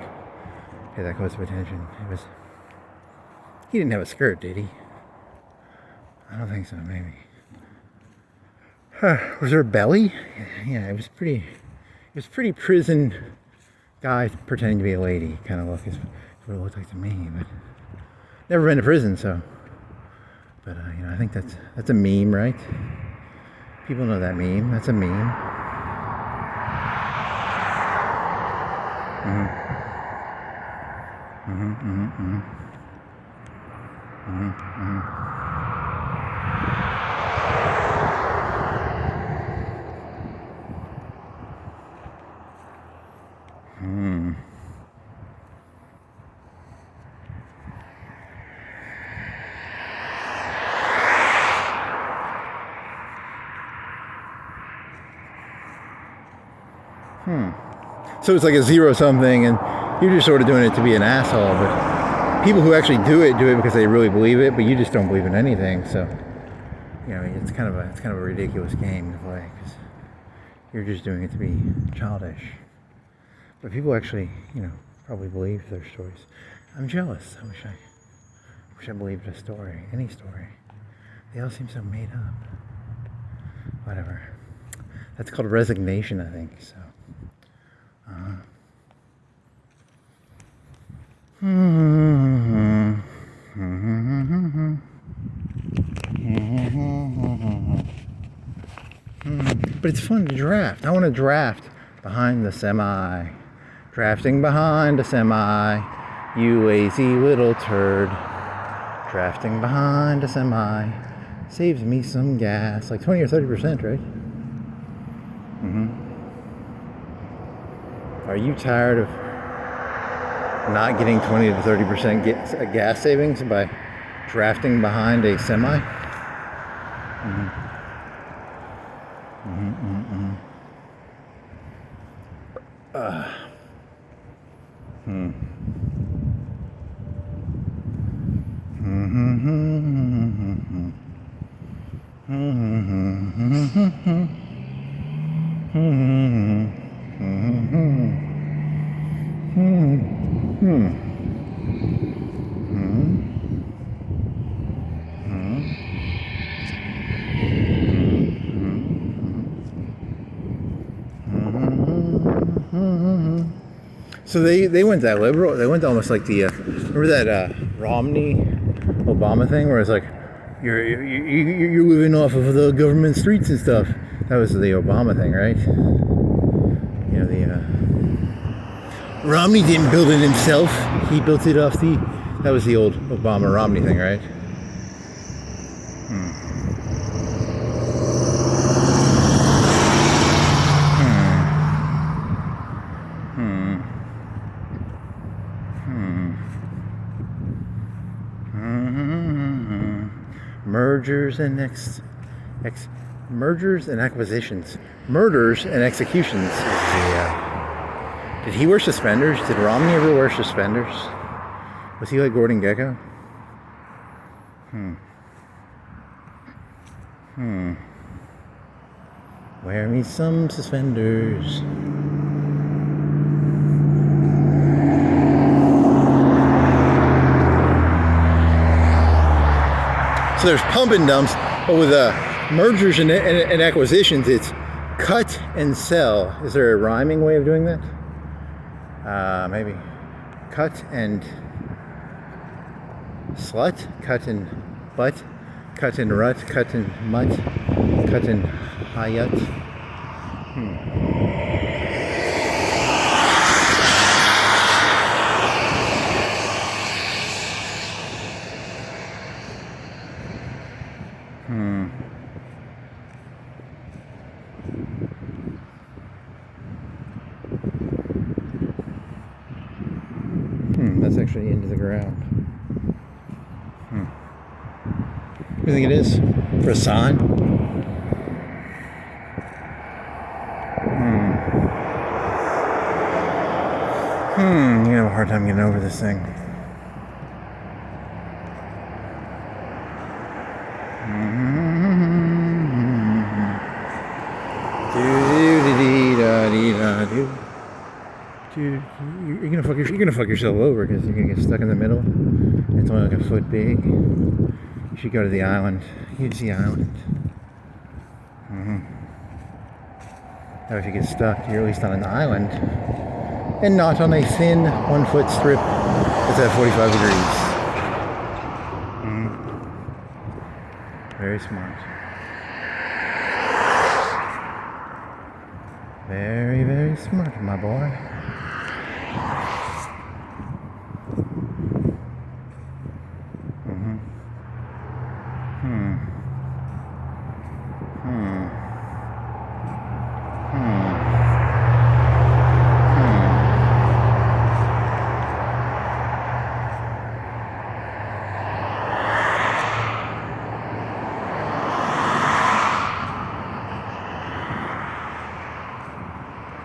pay that close of attention. He didn't have a skirt, did he? I don't think so. Maybe. Was there a belly? Yeah, it was pretty prison. Guy pretending to be a lady kind of look is what it looked like to me, but never been to prison, so. But I think that's a meme, right? People know that meme. That's a meme. So it's like a zero something, and you're just sort of doing it to be an asshole. But people who actually do it because they really believe it, but you just don't believe in anything. So, you know, it's kind of a ridiculous game to play because you're just doing it to be childish. But people actually, you know, probably believe their stories. I'm jealous. I wish I believed a story, any story. They all seem so made up. Whatever. That's called resignation, I think. So. But it's fun to draft. I want to draft behind the semi. Drafting behind a semi. You lazy little turd. Drafting behind a semi. Saves me some gas. Like 20 or 30%, right? Are you tired of not getting 20 to 30% gas savings by drafting behind a semi? So they went that liberal. They went almost like the remember that Romney Obama thing where it's like you're living off of the government streets and stuff. That was the Obama thing, right? You know, the Romney didn't build it himself. He built it off that was the old Obama Romney thing, right? Mergers and mergers and acquisitions. Murders and executions is the did he wear suspenders? Did Romney ever wear suspenders? Was he like Gordon Gekko? Wear me some suspenders. So there's pump and dumps, but with mergers and acquisitions, it's cut and sell. Is there a rhyming way of doing that? Maybe. Cut and slut, cut and butt, cut and rut, cut and mutt, cut and hayut. That's actually into the ground. What do you think it is? For a sign? You're gonna have a hard time getting over this thing. Dude, you're gonna fuck yourself over because you're gonna get stuck in the middle. It's only like a foot big. You should go to the island. Use the island. Now, if you get stuck, you're at least on an island and not on a thin 1 foot strip that's at 45 degrees. Very smart. Very, very smart, my boy.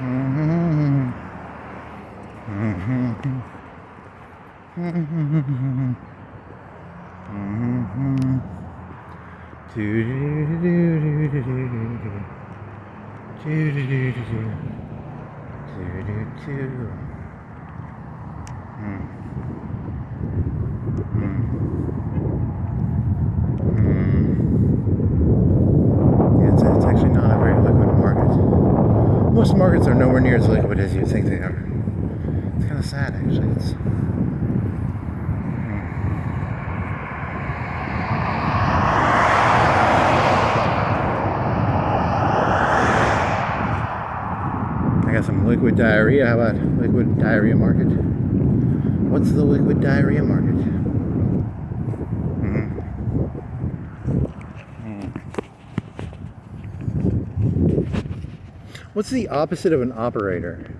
Mm-hmm. It's actually not a very liquid market. Most markets are nowhere near as liquid as you think they are. It's kind of sad, actually. I got some liquid diarrhea. How about liquid diarrhea market? What's the liquid diarrhea market? What's the opposite of an operator?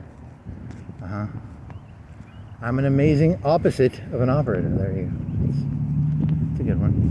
I'm an amazing opposite of an operator. There you go. It's a good one.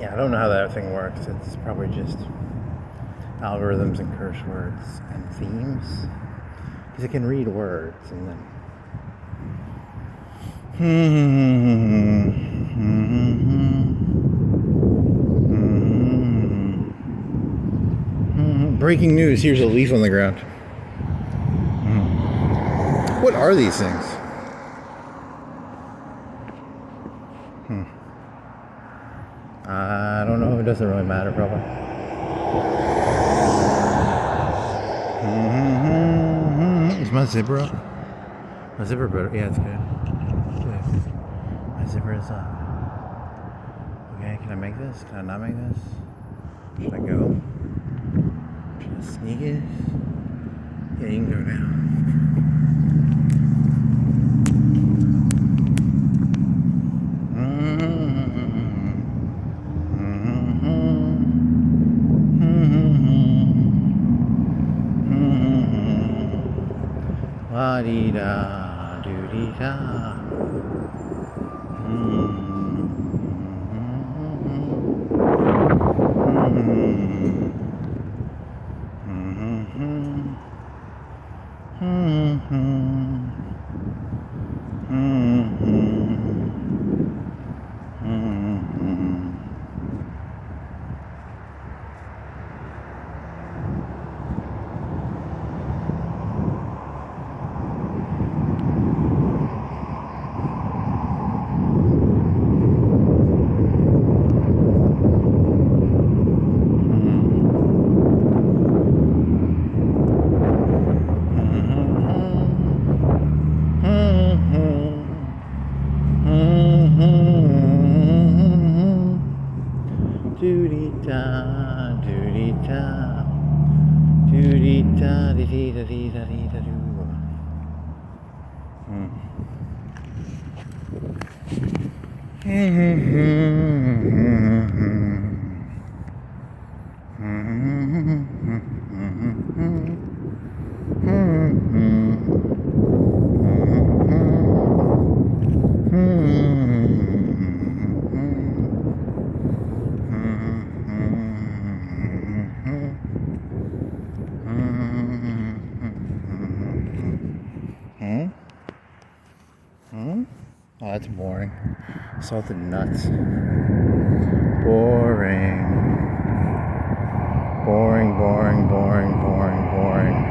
Yeah, I don't know how that thing works. It's probably just algorithms and curse words and themes. Because it can read words and then... Breaking news, here's a leaf on the ground. What are these things? I don't know. It doesn't really matter, probably. Is my zipper up? My zipper better. Yeah, it's good. My zipper is up. Okay, can I make this? Can I not make this? Should I go? Should I sneak it? Yeah, you can go now. La-dee-da, doo-dee-da. Doo-dee-da, doo-dee-da, doo-dee-da, dee-dee-da-dee-da-dee-da-doo. Oh, that's boring. Salted nuts. Boring. Boring, boring, boring, boring, boring.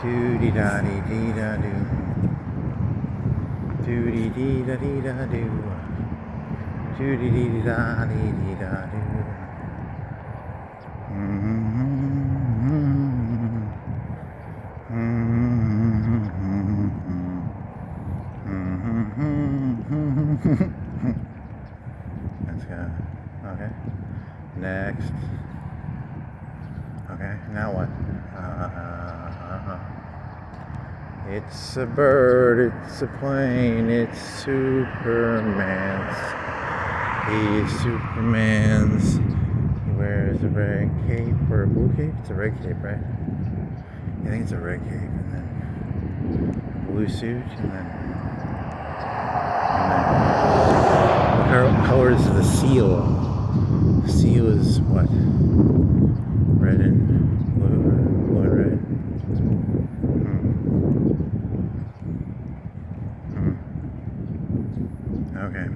Doo-dee da dee dee da doo. Doo-dee dee da dee da doo. Doo-dee dee da dee dee da doo. Let's go. Okay. Next. Okay. Now what? It's a bird, it's a plane, it's Superman's. He's Superman's. He wears a red cape or a blue cape? It's a red cape, right? I think it's a red cape, and then a blue suit, and then what color is the seal? The seal is what? Red and blue, blue and red. Okay.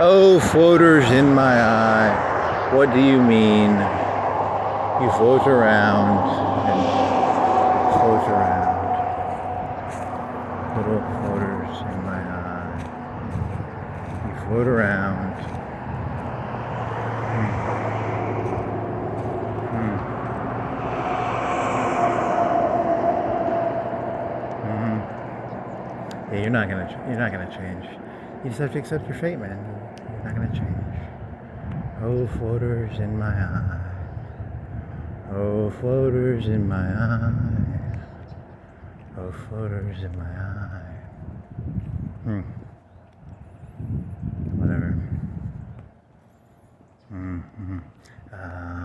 Oh, floaters in my eye. What do you mean? You float around and float around. Little floaters in my eye. You float around. Yeah, you're not gonna change. You just have to accept your fate, man. You're not gonna change. Oh, floaters in my eye. Oh, floaters in my eye. Oh, floaters in my eye. Whatever.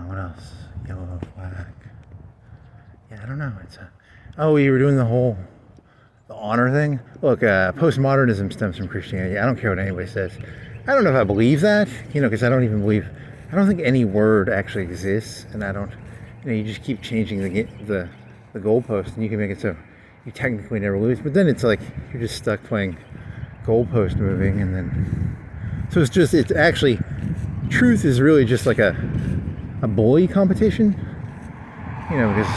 What else? Yellow flag. Yeah, I don't know. Oh, you were doing the honor thing. Look, postmodernism stems from Christianity. I don't care what anybody says. I don't know if I believe that, because I don't think any word actually exists, and you just keep changing the goalpost, and you can make it so you technically never lose. But then it's like you're just stuck playing goalpost moving, and then so it's actually truth is really just like a bully competition. You know, because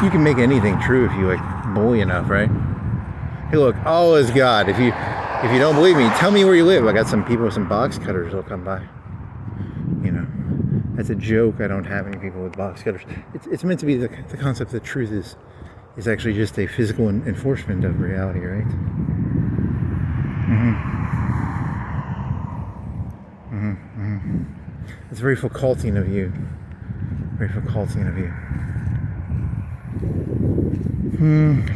you can make anything true if you like bully enough, right? Hey, look, all is God. If you don't believe me, tell me where you live. I got some people with some box cutters that'll come by. You know, that's a joke. I don't have any people with box cutters. It's meant to be the concept that truth is actually just a physical enforcement of reality, right? It's very Foucaultian of you. Very Foucaultian of you.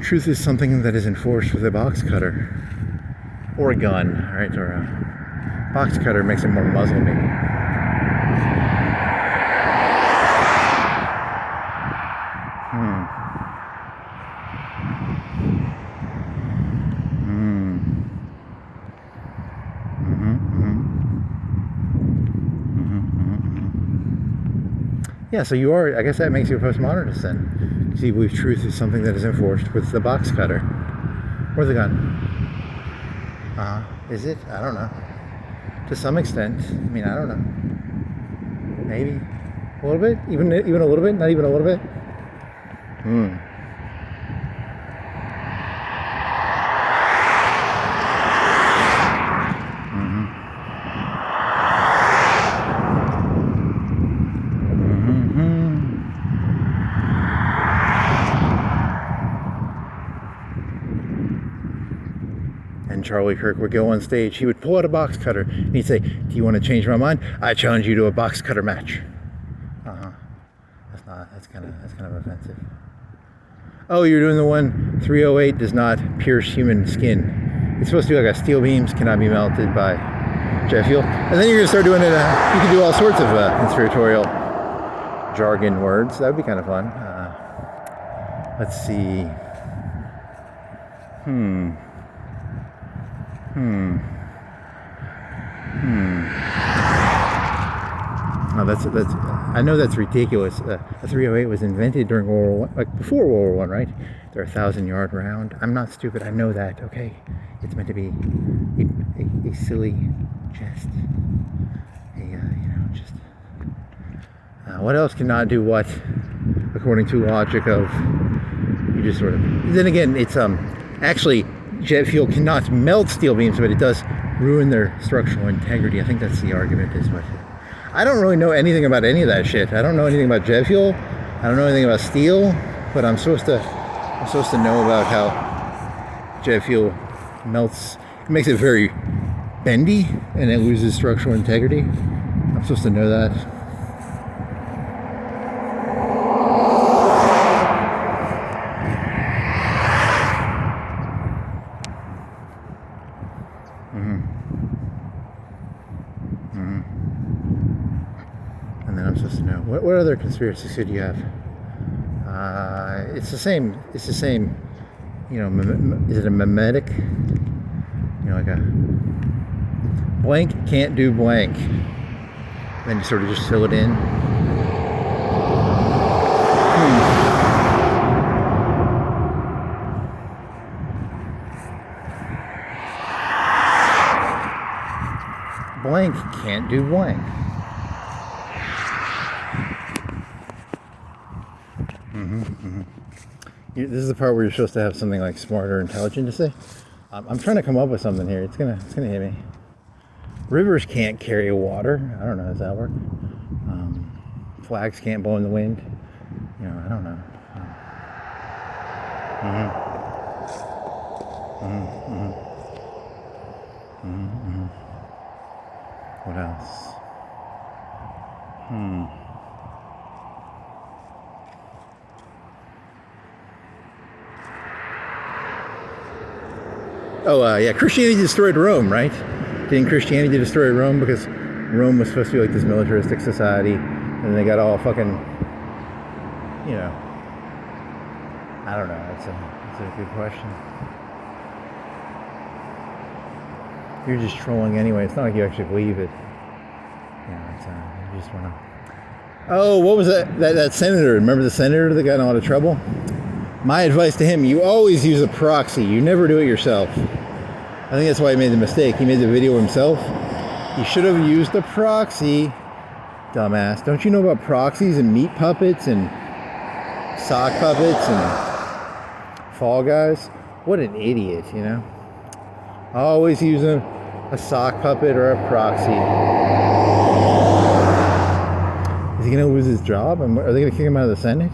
Truth is something that is enforced with a box cutter. Or a gun, right? Or a box cutter makes it more muzzle maybe. Yeah, so you are, I guess that makes you a postmodernist then. You believe truth is something that is enforced with the box cutter. Or the gun. Is it? I don't know. To some extent. I mean, I don't know. Maybe. A little bit? Even a little bit? Not even a little bit? And Charlie Kirk would go on stage. He would pull out a box cutter and he'd say, "Do you want to change my mind? I challenge you to a box cutter match." That's kind of offensive. Oh, you're doing the one 308 does not pierce human skin. It's supposed to be like a steel beams cannot be melted by jet fuel. And then you're gonna start doing it. You can do all sorts of conspiratorial jargon words. That would be kind of fun. Let's see. Oh, that's. I know that's ridiculous. A 308 was invented during World War I, like before World War I, right? They're 1,000-yard round. I'm not stupid. I know that. Okay, it's meant to be a silly jest. Just. What else cannot do what? According to logic of you just sort of. Then again, it's actually. Jet fuel cannot melt steel beams, but it does ruin their structural integrity. I think that's the argument. Is what I don't really know anything about any of that shit. I don't know anything about jet fuel. I don't know anything about steel, but I'm supposed to know about how jet fuel melts. It makes it very bendy, and it loses structural integrity. I'm supposed to know that. And then I'm supposed to know what other conspiracies could you have? It's the same. You know, is it a mimetic? You know, like a blank can't do blank. Then you sort of just fill it in. Blank can't do blank. This is the part where you're supposed to have something like smart or intelligent to say. I'm trying to come up with something here. It's gonna hit me. Rivers can't carry water. I don't know. Does that work? Flags can't blow in the wind. You know, I don't know. What else? Oh, yeah, Christianity destroyed Rome, right? Didn't Christianity destroy Rome because Rome was supposed to be like this militaristic society, and they got all fucking, you know, I don't know. That's a good question. You're just trolling anyway. It's not like you actually believe it. Yeah, you just want to. Oh, what was that senator? Remember the senator that got in a lot of trouble? My advice to him, you always use a proxy. You never do it yourself. I think that's why he made the mistake. He made the video himself. He should have used a proxy. Dumbass. Don't you know about proxies and meat puppets and sock puppets and Fall Guys? What an idiot, you know? Always use a sock puppet or a proxy. Is he going to lose his job? Are they going to kick him out of the Senate?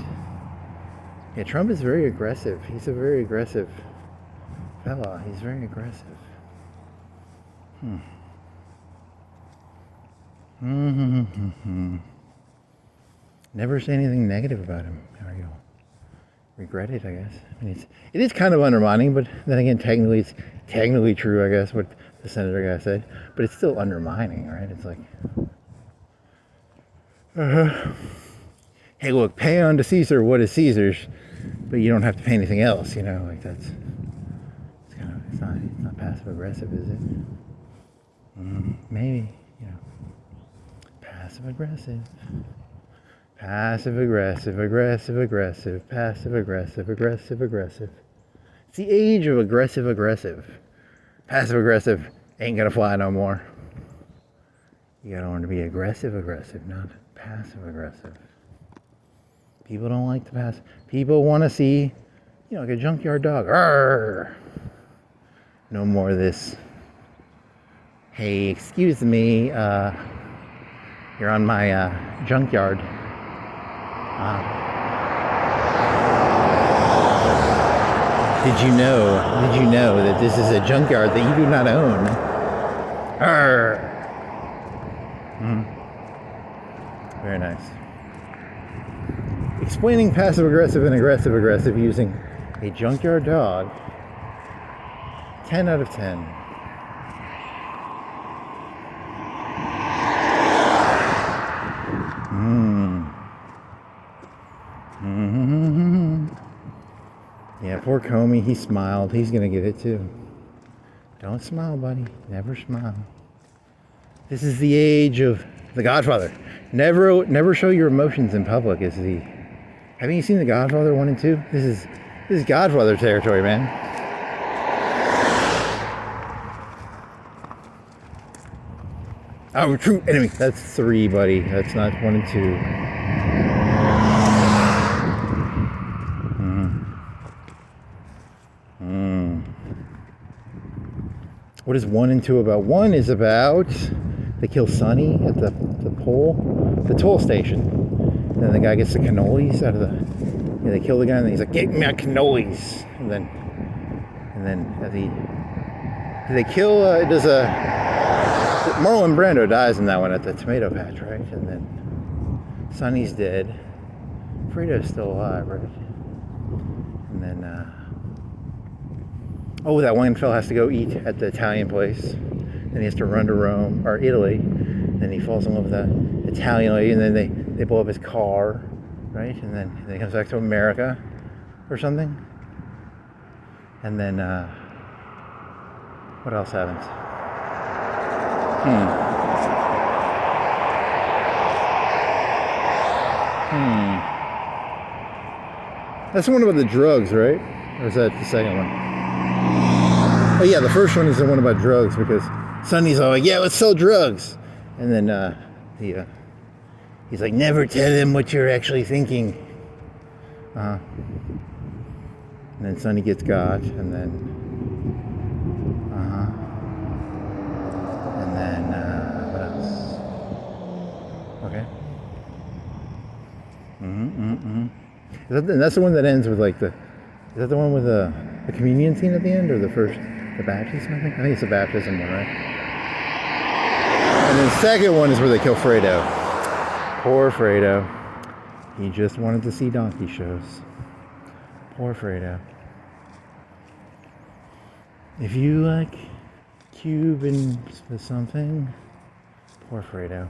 Yeah, Trump is very aggressive. He's a very aggressive fella. He's very aggressive. Never say anything negative about him, or you'll regret it, I guess. I mean, it is kind of undermining, but then again, technically, it's technically true, I guess, what the senator guy said. But it's still undermining, right? It's like, hey, look, pay unto Caesar what is Caesar's, but you don't have to pay anything else, you know? Like it's not passive aggressive, is it? Maybe, you know. Passive aggressive. Passive aggressive, aggressive, aggressive, passive aggressive, aggressive, aggressive. It's the age of aggressive, aggressive. Passive aggressive ain't gonna fly no more. You gotta learn to be aggressive, aggressive, not passive aggressive. People don't like the passive. People want to see, you know, like a junkyard dog. Arrgh. No more of this. Hey, excuse me. You're on my junkyard. Did you know that this is a junkyard that you do not own? Very nice. Explaining passive aggressive and aggressive aggressive using a junkyard dog. 10 out of 10. Yeah, poor Comey, he smiled. He's gonna get it too. Don't smile, buddy. Never smile. This is the age of The Godfather. Never show your emotions in public is the... Haven't you seen The Godfather 1 and 2? This is Godfather territory, man. Our true enemy. That's 3, buddy. That's not 1 and 2. What is 1 and 2 about? 1 is about they kill Sonny at the toll station. And then the guy gets the cannolis out of the... Yeah, they kill the guy and then he's like, get me my cannolis. And then they kill... Marlon Brando dies in that one at the tomato patch, right? And then Sonny's dead. Fredo's still alive, right? And then... that one fella has to go eat at the Italian place. Then he has to run to Rome, or Italy. Then he falls in love with the Italian lady, and then they blow up his car, right? And then he comes back to America, or something. And then, what else happens? That's the one about the drugs, right? Or is that the second one? Oh yeah, the first one is the one about drugs because Sonny's all like, yeah, let's sell drugs. And then he's like, never tell them what you're actually thinking. And then Sonny gets got, and then what else? Okay. That's the one that ends with like is that the one with the communion scene at the end, or the baptism, I think? I think it's the baptism one, right? And then the second one is where they kill Fredo. Poor Fredo. He just wanted to see donkey shows. Poor Fredo. If you like Cubans for something, poor Fredo.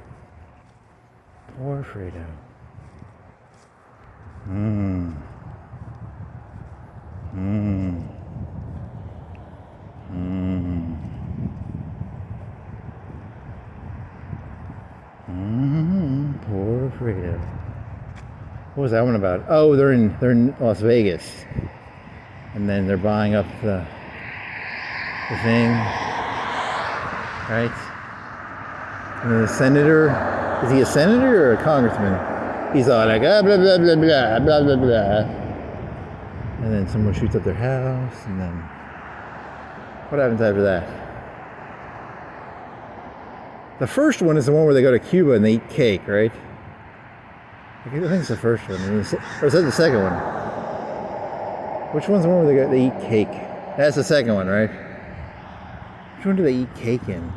Poor Fredo. Poor Fredo. What was that one about? Oh, they're in Las Vegas, and then they're buying up the thing, right? And then the senator Is he a senator or a congressman? He's all like, blah, blah, blah, blah, blah, blah, blah. And then someone shoots up their house, and then what happens after that? The first one is the one where they go to Cuba and they eat cake, right? I think it's the first one. Or is that the second one? Which one's the one where they eat cake? That's the second one, right? Which one do they eat cake in?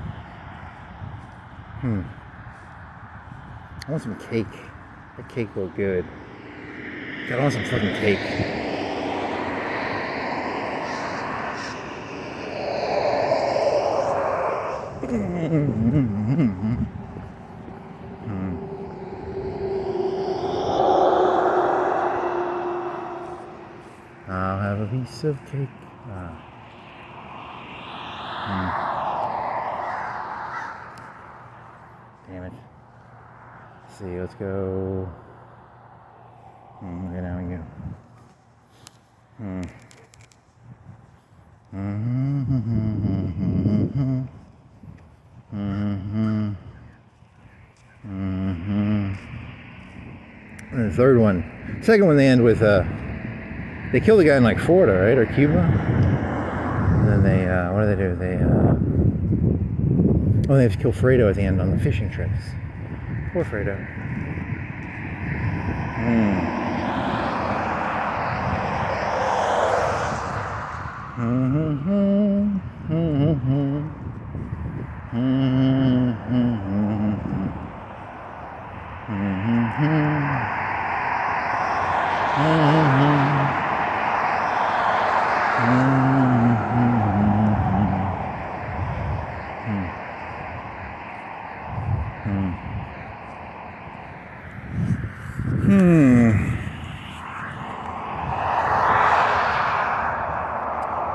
I want some cake. That cake look good. God, I want some fucking cake. I'll have a piece of cake. Damn it. Let's see, let's go. Okay, now we go. And the third one. Second one they end with they kill the guy in like Florida, right? Or Cuba? And then they what do they do? They have to kill Fredo at the end on the fishing trips. Poor Fredo.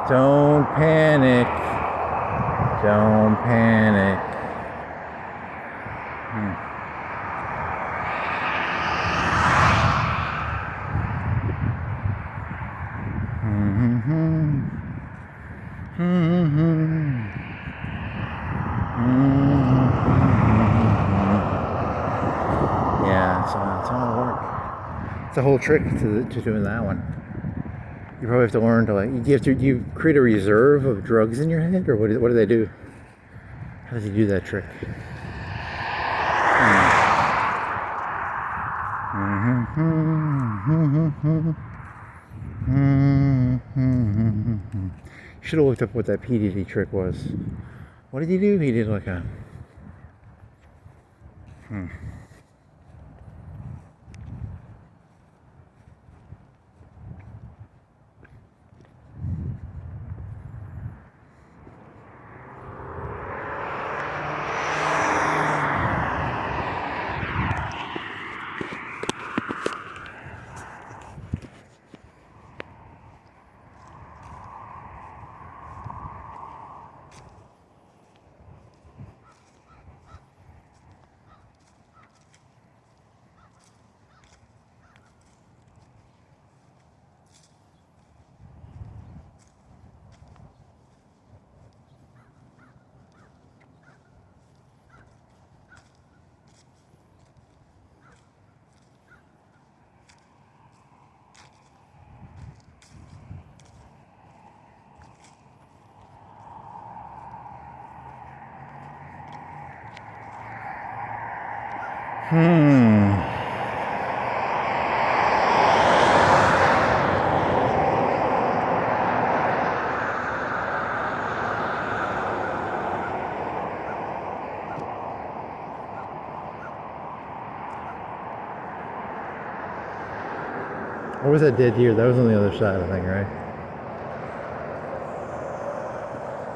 Don't panic. Don't panic. Yeah, it's all work. It's a whole trick to doing that one. You probably have to learn to do you create a reserve of drugs in your head, or what do they do? How does he do that trick? You should have looked up what that PDD trick was. What did he do? He did like a Or was that dead deer? That was on the other side, I think, right?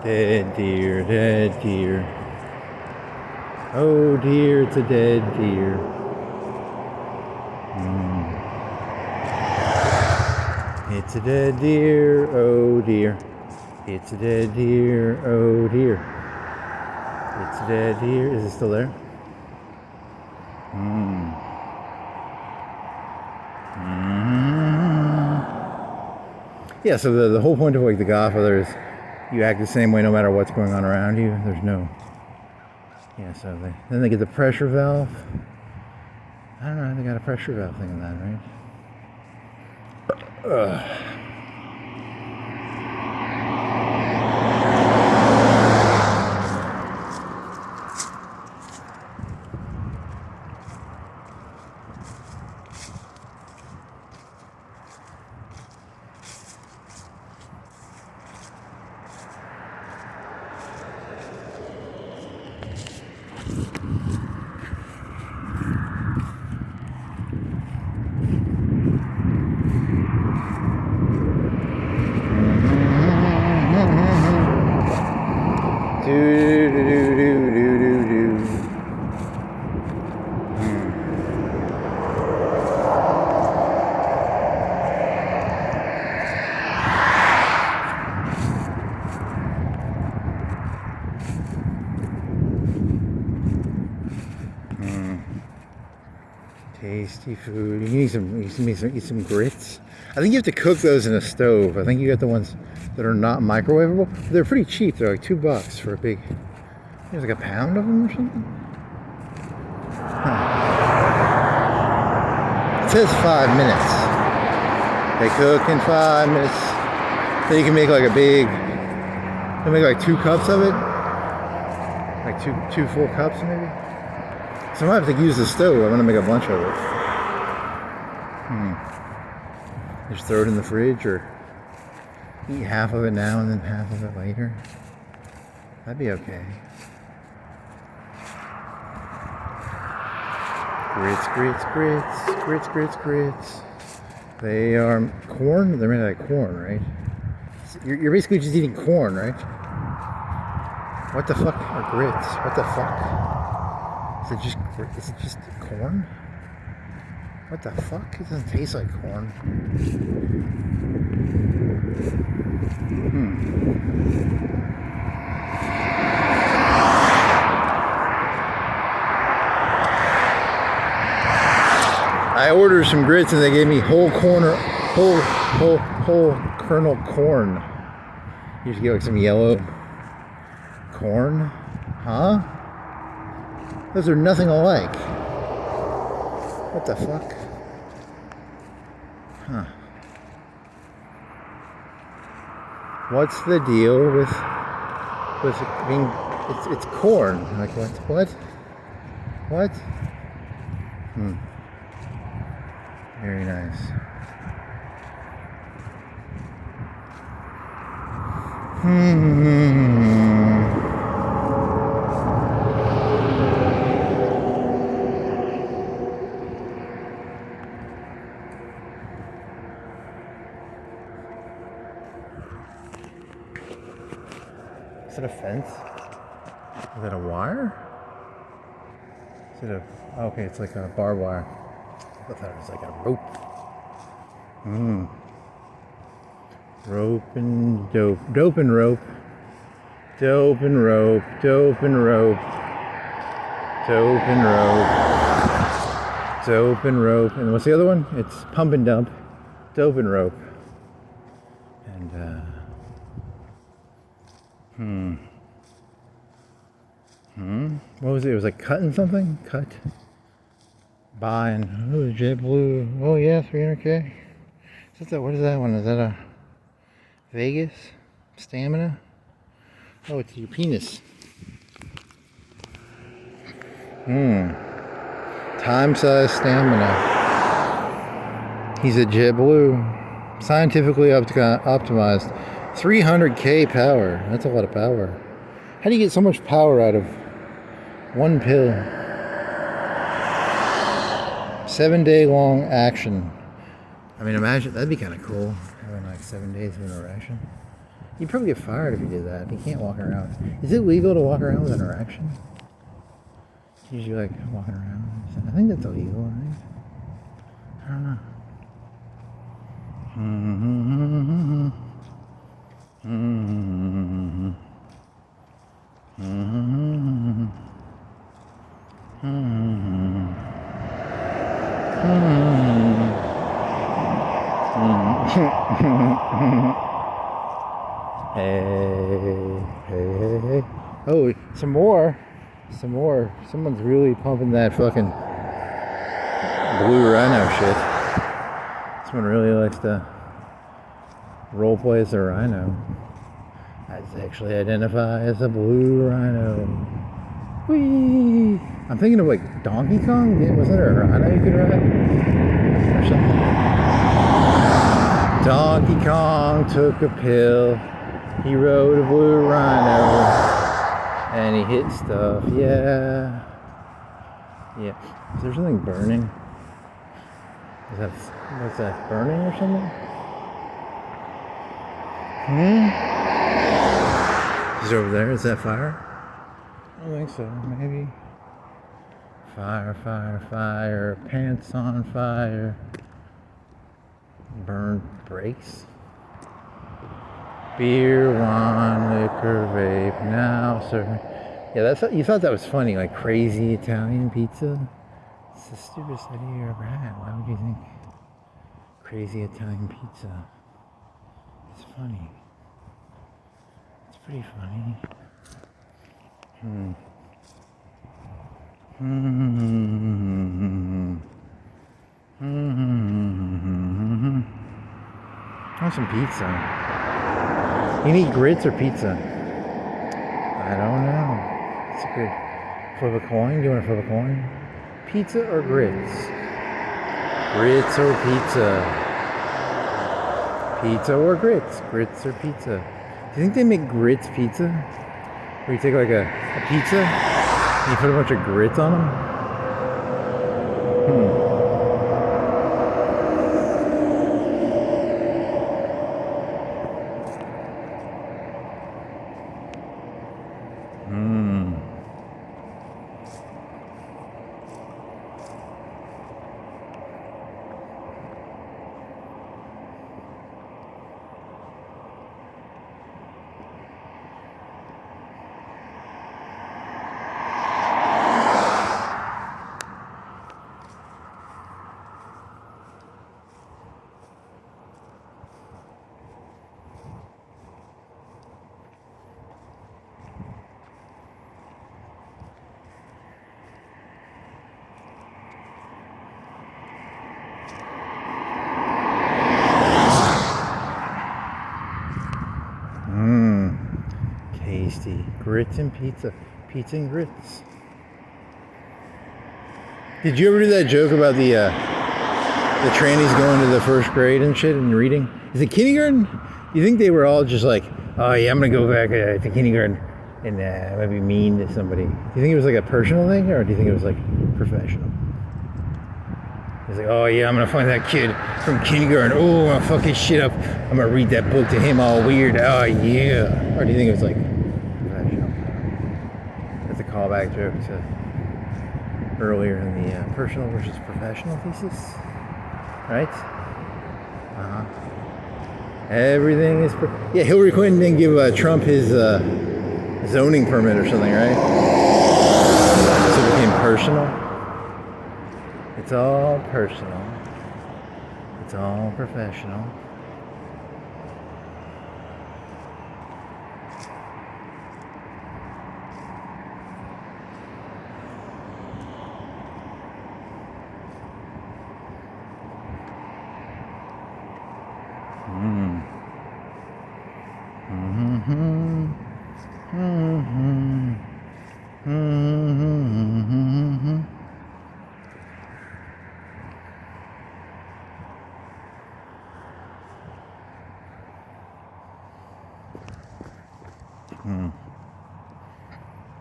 Dead deer, dead deer. Oh dear, it's a dead deer. It's a dead deer, oh dear. It's a dead deer, oh dear. It's a dead deer. Is it still there? Yeah, so the whole point of The Godfather is you act the same way no matter what's going on around you. There's no Yeah, so then they get the pressure valve. I don't know, they got a pressure valve thing in that, right? Ugh. Tasty food. You need some grits. I think you have to cook those in a stove. I think you got the ones that are not microwavable. They're pretty cheap. They're like $2 for a big. There's like a pound of them or something. Huh. It says 5 minutes. They cook in 5 minutes. Then you can make like a big. You make like 2 cups of it. Like two full cups maybe. So I might have to use the stove. I'm gonna make a bunch of it. Just throw it in the fridge or eat half of it now and then half of it later. That'd be okay. Grits. They are corn. They're made out of corn, right? You're basically just eating corn, right? What the fuck are grits? What the fuck? Is it just corn? What the fuck? It doesn't taste like corn. I ordered some grits and they gave me whole kernel corn. You should get like some yellow corn, huh? Those are nothing alike. What the fuck? Huh. What's the deal with being it's corn? Like what? Very nice. Is it a fence? Is that a wire? Is it okay, it's like a barbed wire. I thought it was like a rope. Rope and dope. Dope and rope. Dope and rope. Dope and rope. Dope and rope. Dope and rope. And what's the other one? It's pump and dump. Dope and rope. And what was it? It was like cutting something? Cut. Buying. Oh, JetBlue. Oh yeah, 300K. What is that one? Is that a Vegas? Stamina? Oh, it's your penis. Time-size stamina. He's a JetBlue. Scientifically optimized. 300K power. That's a lot of power. How do you get so much power out of one pill? 7-day long action. I mean, imagine, that'd be kind of cool. Having like 7 days of an erection. You'd probably get fired if you did that. You can't walk around. Is it legal to walk around with an erection? Usually like walking around. I think that's illegal, right? I don't know. Hey. Oh, some more. Some more. Someone's really pumping that fucking blue rhino shit. Someone really likes to roleplay as a rhino. I actually identify as a blue rhino. Whee! I'm thinking of like Donkey Kong. Wasn't there a rhino you could ride? Or something? Donkey Kong took a pill. He rode a blue rhino. And he hit stuff. Yeah. Yeah. Is there something burning? What's that? Burning or something? Is it over there? Is that fire? I don't think so. Maybe. Fire, fire, fire. Pants on fire. Burned brakes. Beer, wine, liquor, vape, now, sir. Yeah, you thought that was funny, like crazy Italian pizza? It's the stupidest idea you ever had. Why would you think crazy Italian pizza? It's funny. It's pretty funny. I want some pizza. You need grits or pizza? I don't know. It's a good. Flip a coin? Do you want to flip a coin? Pizza or grits? Grits or pizza? Pizza or grits? Grits or pizza? Do you think they make grits pizza? Where you take like a pizza and you put a bunch of grits on them? Tasty. Grits and pizza. Pizza and grits. Did you ever do that joke about the trannies going to the first grade and shit and reading? Is it kindergarten? You think they were all just like, oh yeah, I'm gonna go back to kindergarten and I'm gonna be mean to somebody? Do you think it was like a personal thing, or do you think it was like professional? He's like, oh yeah, I'm gonna find that kid from kindergarten. Oh, I'm gonna fuck his shit up. I'm gonna read that book to him all weird. Oh yeah. Or do you think it was like professional? That's a callback joke to earlier in the personal versus professional thesis, right? Everything is yeah. Hillary Clinton didn't give Trump his zoning permit or something, right? So it became personal. It's all personal. It's all professional.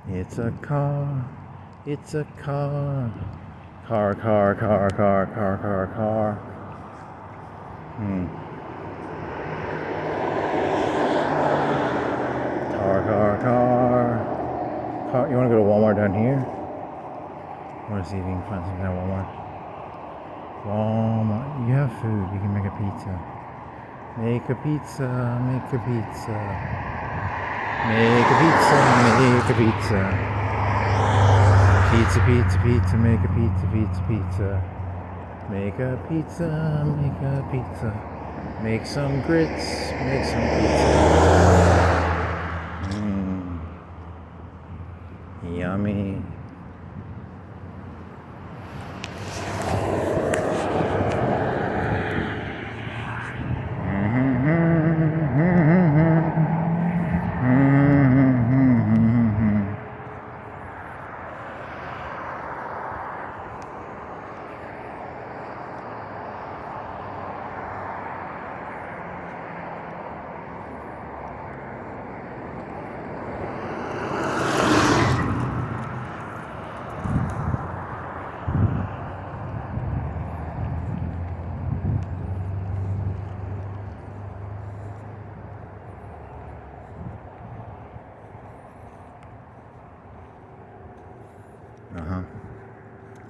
It's a car. It's a car. Car, car, car, car, car, car, car. Car, car, car. Car. You want to go to Walmart down here? I want to see if you can find something at Walmart. Walmart. You have food. You can make a pizza. Make a pizza. Make a pizza. Make a pizza. Make a pizza. Pizza, pizza, pizza. Make a pizza, pizza, pizza. Make a pizza. Make a pizza. Make some grits. Make some pizza. yummy.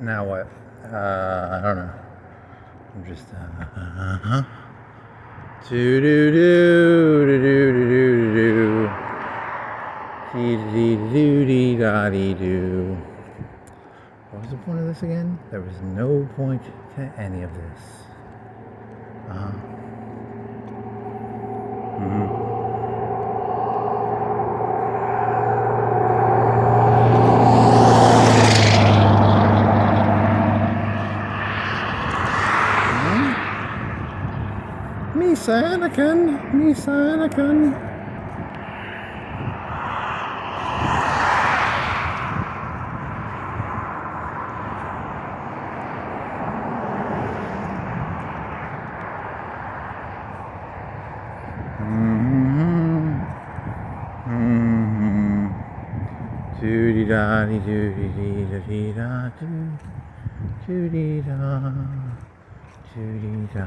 Now what? I don't know. I'm just do do do do do do do do do do da do. What was the point of this again? There was no point to any of this. Me Anakin. Doody da dee doody dee da dee da doo. Doody da. Doody da.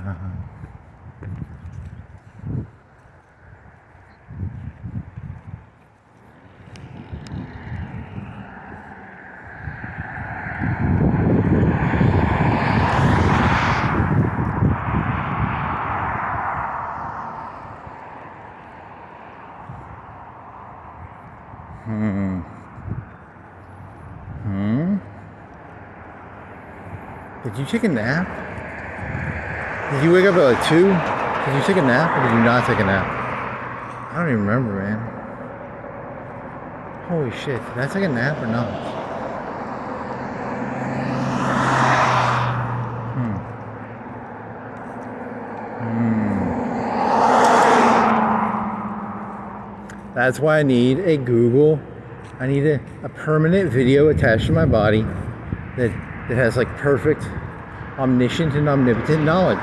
Did you take a nap? Did you wake up at like 2? Did you take a nap or did you not take a nap? I don't even remember, man. Holy shit, did I take a nap or not? That's why I need a Google. I need a permanent video attached to my body that has like perfect omniscient and omnipotent knowledge.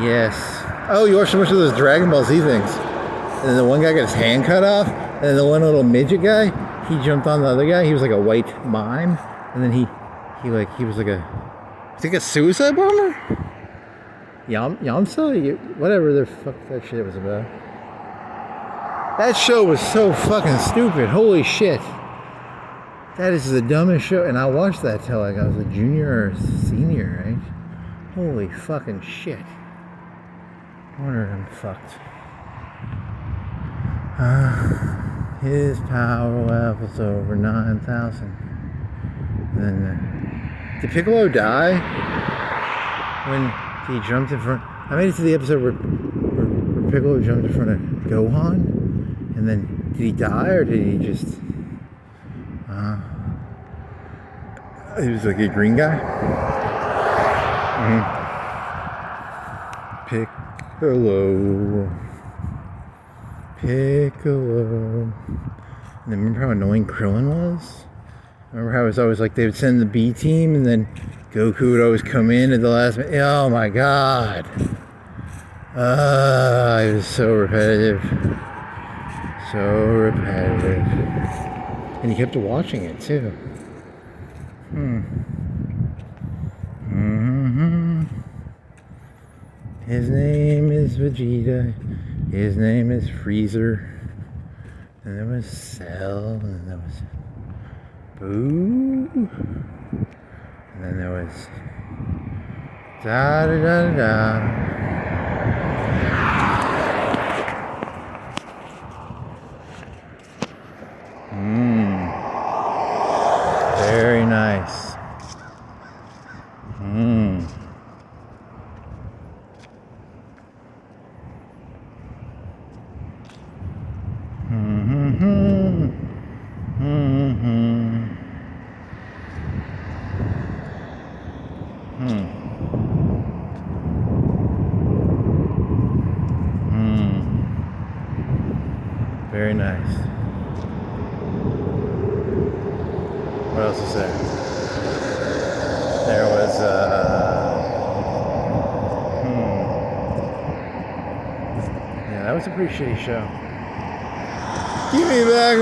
Yes. Oh, you watched so much of those Dragon Ball Z things. And then the one guy got his hand cut off, and then the one little midget guy, he jumped on the other guy. He was like a white mime, and then he was like a suicide bomber? Yamsa? Whatever the fuck that shit was about. That show was so fucking stupid. Holy shit. That is the dumbest show. And I watched that till like I was a junior or senior, right? Holy fucking shit. No wonder I'm fucked. His power level's over 9,000. Then, did Piccolo die? When he jumped in front? I made it to the episode where Piccolo jumped in front of Gohan. And then, did he die or did he just... he was like a green guy? Piccolo. And then remember how annoying Krillin was? Remember how it was always like they would send the B team and then Goku would always come in at the last minute? Oh my god. It was so repetitive. So repetitive. And you kept watching it too. His name is Vegeta. His name is Freezer. And there was Cell. And then there was Boo. And then there was da da da da. Very nice. nice. What else is there? There was yeah, that was a pretty shitty show. Give me back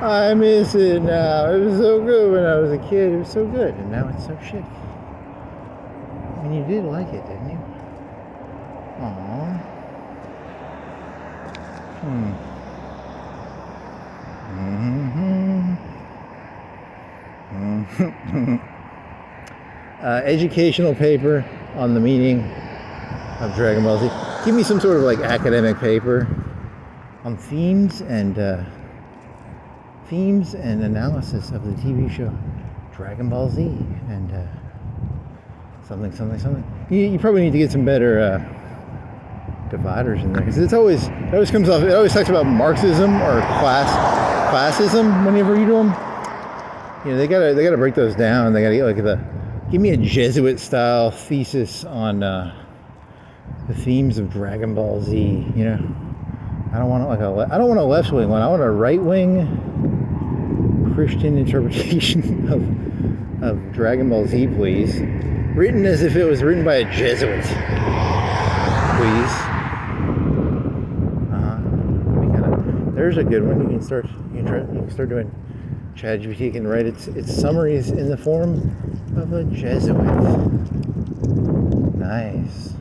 I miss it now. It was so good when I was a kid. It was so good, and now it's so shit. I mean, you did like it, didn't you? Aww. Educational paper on the meaning of Dragon Ball Z. Give me some sort of like academic paper on themes and analysis of the TV show Dragon Ball Z and something. You probably need to get some better dividers in there, because it always talks about Marxism or classism whenever you do them. You know, they gotta break those down. They gotta get like give me a Jesuit style thesis on the themes of Dragon Ball Z. You know, I don't want I don't want a left wing one. I want a right wing Christian interpretation of Dragon Ball Z, please. Written as if it was written by a Jesuit, please. There's a good one. You can start doing. ChatGPT can write its summaries in the form of a Jesuit. Nice.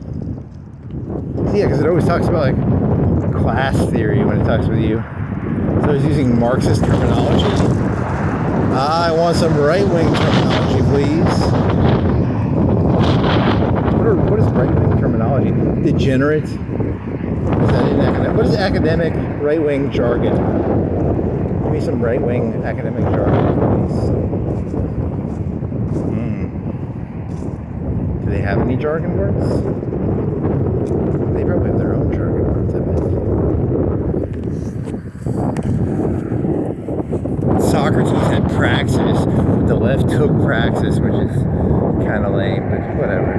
Yeah, because it always talks about like class theory when it talks with you. So it's using Marxist terminology. I want some right-wing terminology, please. What is right-wing terminology? Degenerate? Is that in academic? What is academic right-wing jargon? Give me some right-wing academic jargon, please. Do they have any jargon words? They probably have their own jargon words, I bet. Socrates had praxis. The left took praxis, which is kind of lame, but whatever.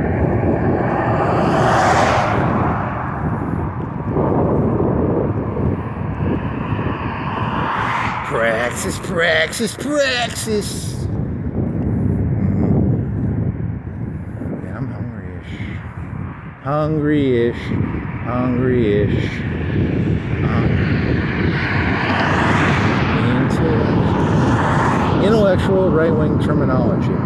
Praxis. Yeah, I'm hungry-ish. Intellectual right-wing terminology.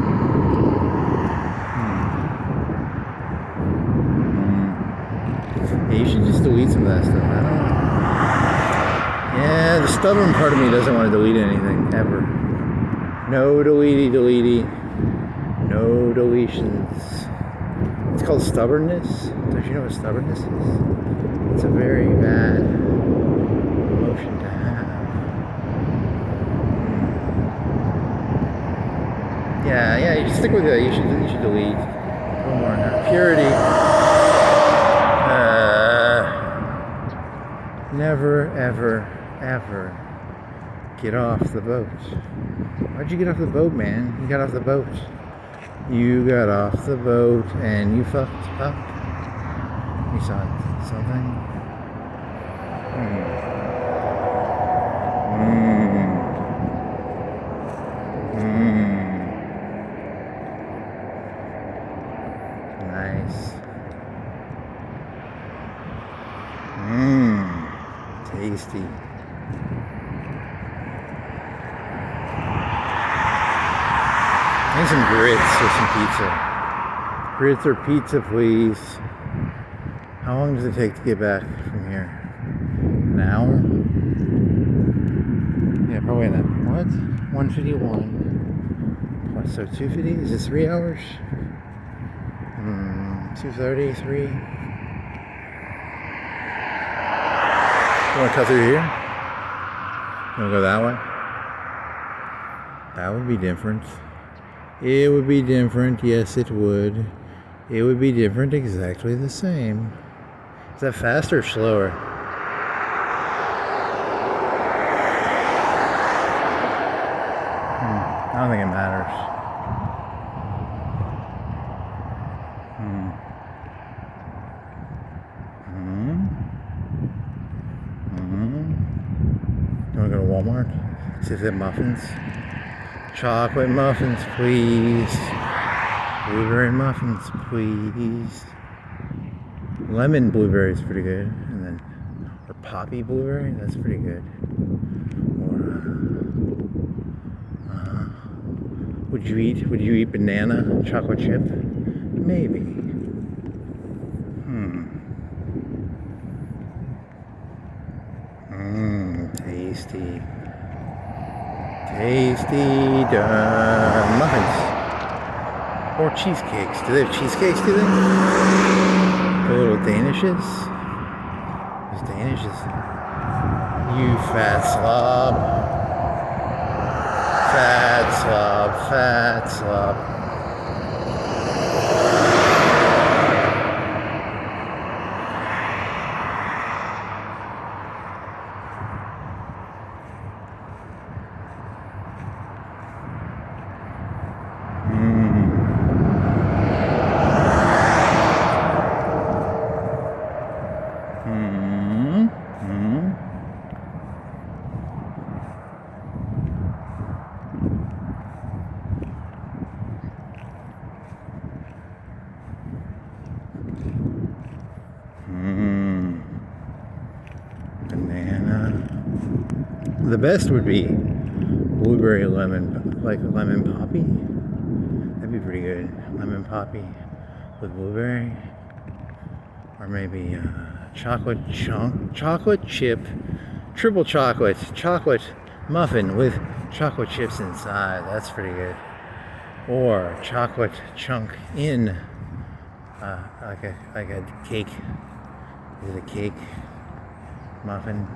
Yeah, you should just delete some of that stuff. I don't know. Yeah, the stubborn part of me doesn't want to delete anything, ever. No deletey. No deletions. It's called stubbornness. Don't you know what stubbornness is? It's a very bad emotion to have. Yeah, you should stick with that. You should delete. A little more purity. Never, ever get off the boat. Why'd you get off the boat, man? You got off the boat. You got off the boat and you fucked up. You saw something? Nice. Tasty. And some grits or some pizza. Grits or pizza, please. How long does it take to get back from here? An hour? Yeah, probably an hour. What? 1:51. What, so 2:50? Is this 3 hours? 2:30, 3. You want to cut through here? You want to go that way? That would be different. It would be different. Yes, it would. It would be different, exactly the same. Is that faster or slower? I don't think it matters. You want to go to Walmart? See if they have muffins. Chocolate muffins, please. Blueberry muffins, please. Lemon blueberry is pretty good. And then, or poppy blueberry, that's pretty good. Or, would you eat banana chocolate chip? Maybe. Tasty. Tasty muffins. Or cheesecakes. Do they have cheesecakes, do they? The little Danishes? Those Danishes. You fat slob. Fat slob. Fat slob. Banana. The best would be blueberry lemon, like lemon poppy. That'd be pretty good. Lemon poppy with blueberry. Or maybe chocolate chip, triple chocolate muffin with chocolate chips inside. That's pretty good. Or chocolate chunk in like a cake. Is it a cake muffin?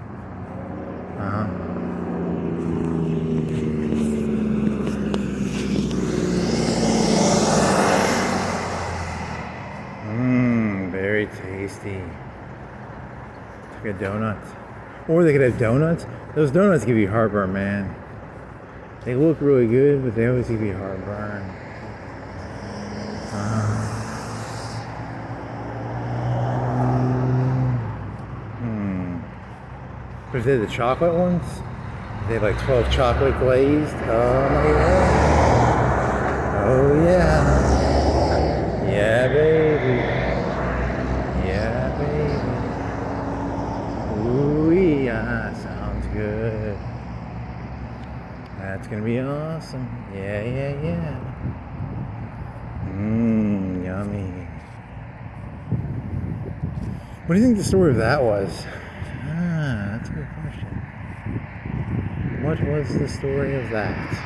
Very tasty. It's like a donut. Or they could have donuts. Those donuts give you heartburn, man. They look really good, but they always give you heartburn. But if they're the chocolate ones, they have like 12 chocolate glazed. Oh my god. Oh yeah. Yeah, baby. Yeah, baby. Ooh, yeah, sounds good. That's gonna be awesome. Yeah, yeah, yeah. Yummy. What do you think the story of that was? That's a good question. What was the story of that?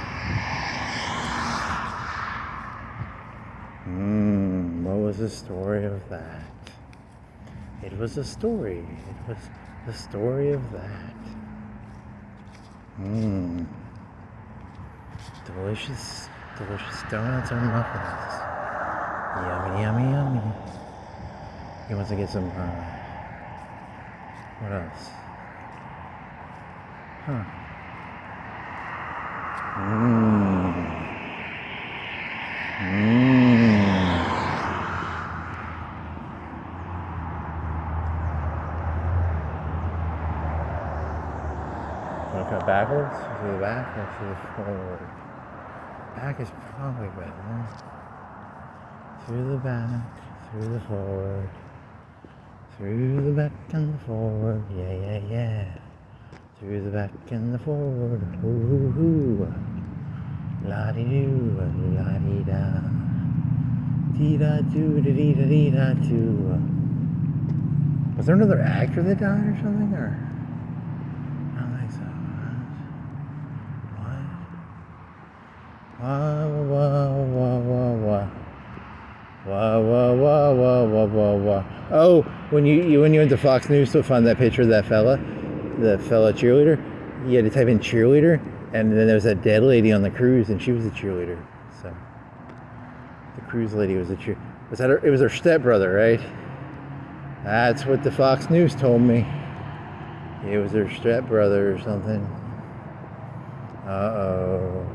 What was the story of that? It was a story. It was the story of that. Delicious donuts or muffins. Yummy, yummy, yummy. He wants to get some, what else? Want to go backwards? To the back or to the forward? Back is probably better. Through the back, through the forward. Through the back and the forward. Yeah, yeah, yeah. Through the back and the forward. Ooh, ooh. La-dee-doo, la-dee-da. Dee-da-doo, da-dee-da-dee-da-doo. Was there another actor that died or something? Or? I don't think so. What? Oh, when you went to Fox News to find that picture of that fella, the fella cheerleader, you had to type in cheerleader, and then there was that dead lady on the cruise, and she was a cheerleader. So the cruise lady was a cheer. Was that her? It was her stepbrother, right? That's what the Fox News told me. It was her stepbrother or something. Uh-oh.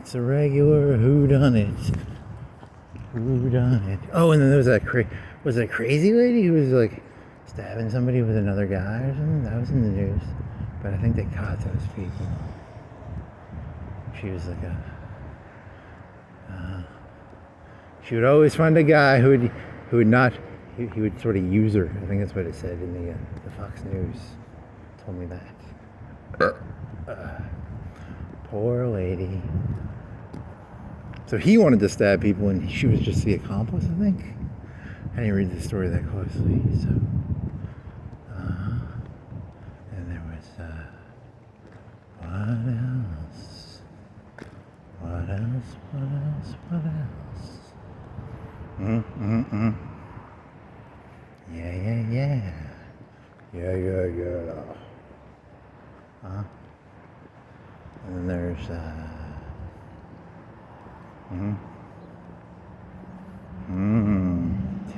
It's a regular whodunit. Whodunit. Oh, and then there was that crazy lady who was like stabbing somebody with another guy or something? That was in the news. But I think they caught those people. She was like she would always find a guy who would not, he would sort of use her. I think that's what it said in the Fox News. Told me that. Poor lady. So he wanted to stab people and she was just the accomplice, I think. I didn't read the story that closely, so. And there was, what else? What else? What else? What else? Yeah. And then there's,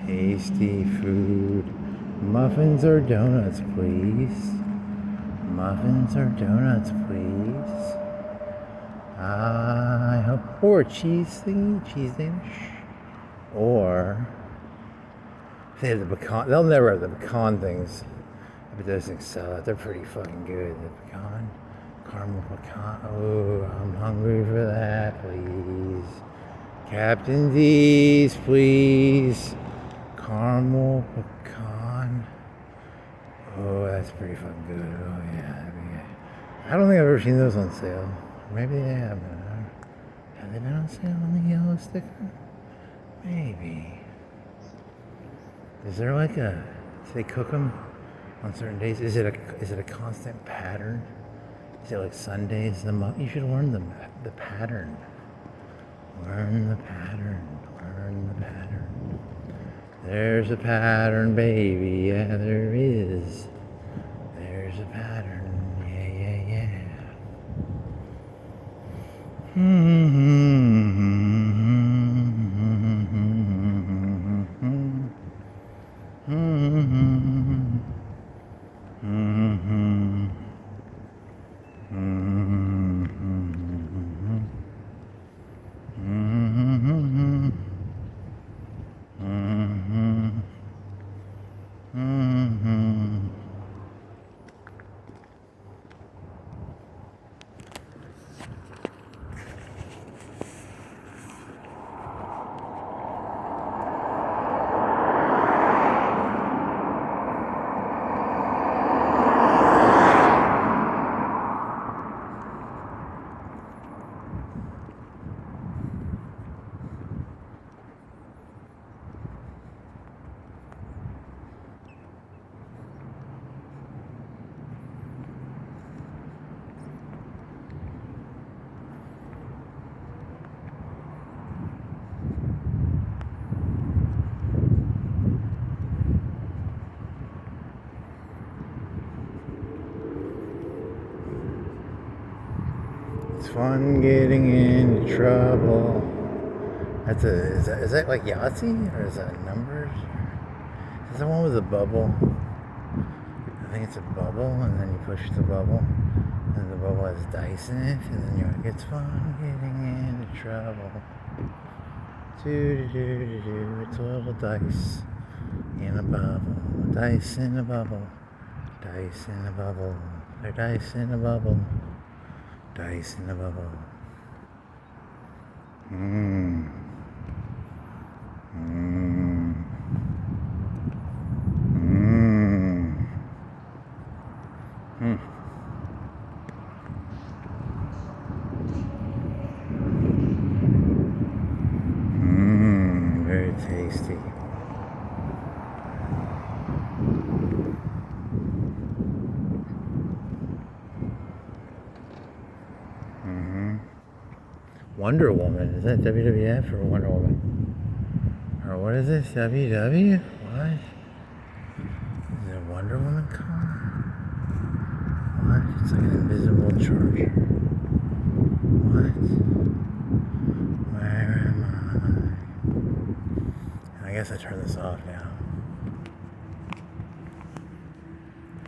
tasty food. Muffins or donuts, please. Muffins or donuts, please. I hope. Or cheese Danish. Or if they have the pecan, they'll never have the pecan things. But those things sell out. They're pretty fucking good. The pecan, caramel pecan. Oh, I'm hungry for that, please. Captain D's, please. Caramel pecan. Oh, that's pretty fucking good. Oh yeah. I don't think I've ever seen those on sale. Maybe they have. Have they been on sale on the yellow sticker? Maybe. Is there like do they cook them on certain days? Is it a constant pattern? Is it like Sundays? You should learn the pattern. Learn the pattern. There's a pattern, baby. Yeah, there is. There's a pattern. Yeah. It's fun getting into trouble. Is that like Yahtzee? Or is that numbers? Is that one with a bubble? I think it's a bubble, and then you push the bubble, and the bubble has dice in it, and then you're like, it's fun getting into trouble. It's a little dice in a bubble. Dice in a bubble. Dice in a bubble. They're dice in a bubble. Dice in a bubble. Very tasty. Wonder Woman. Is that WWF or Wonder Woman? Or what is this? WW? What? Is it a Wonder Woman car? What? It's like an invisible charger. What? Where am I? I guess I turn this off now.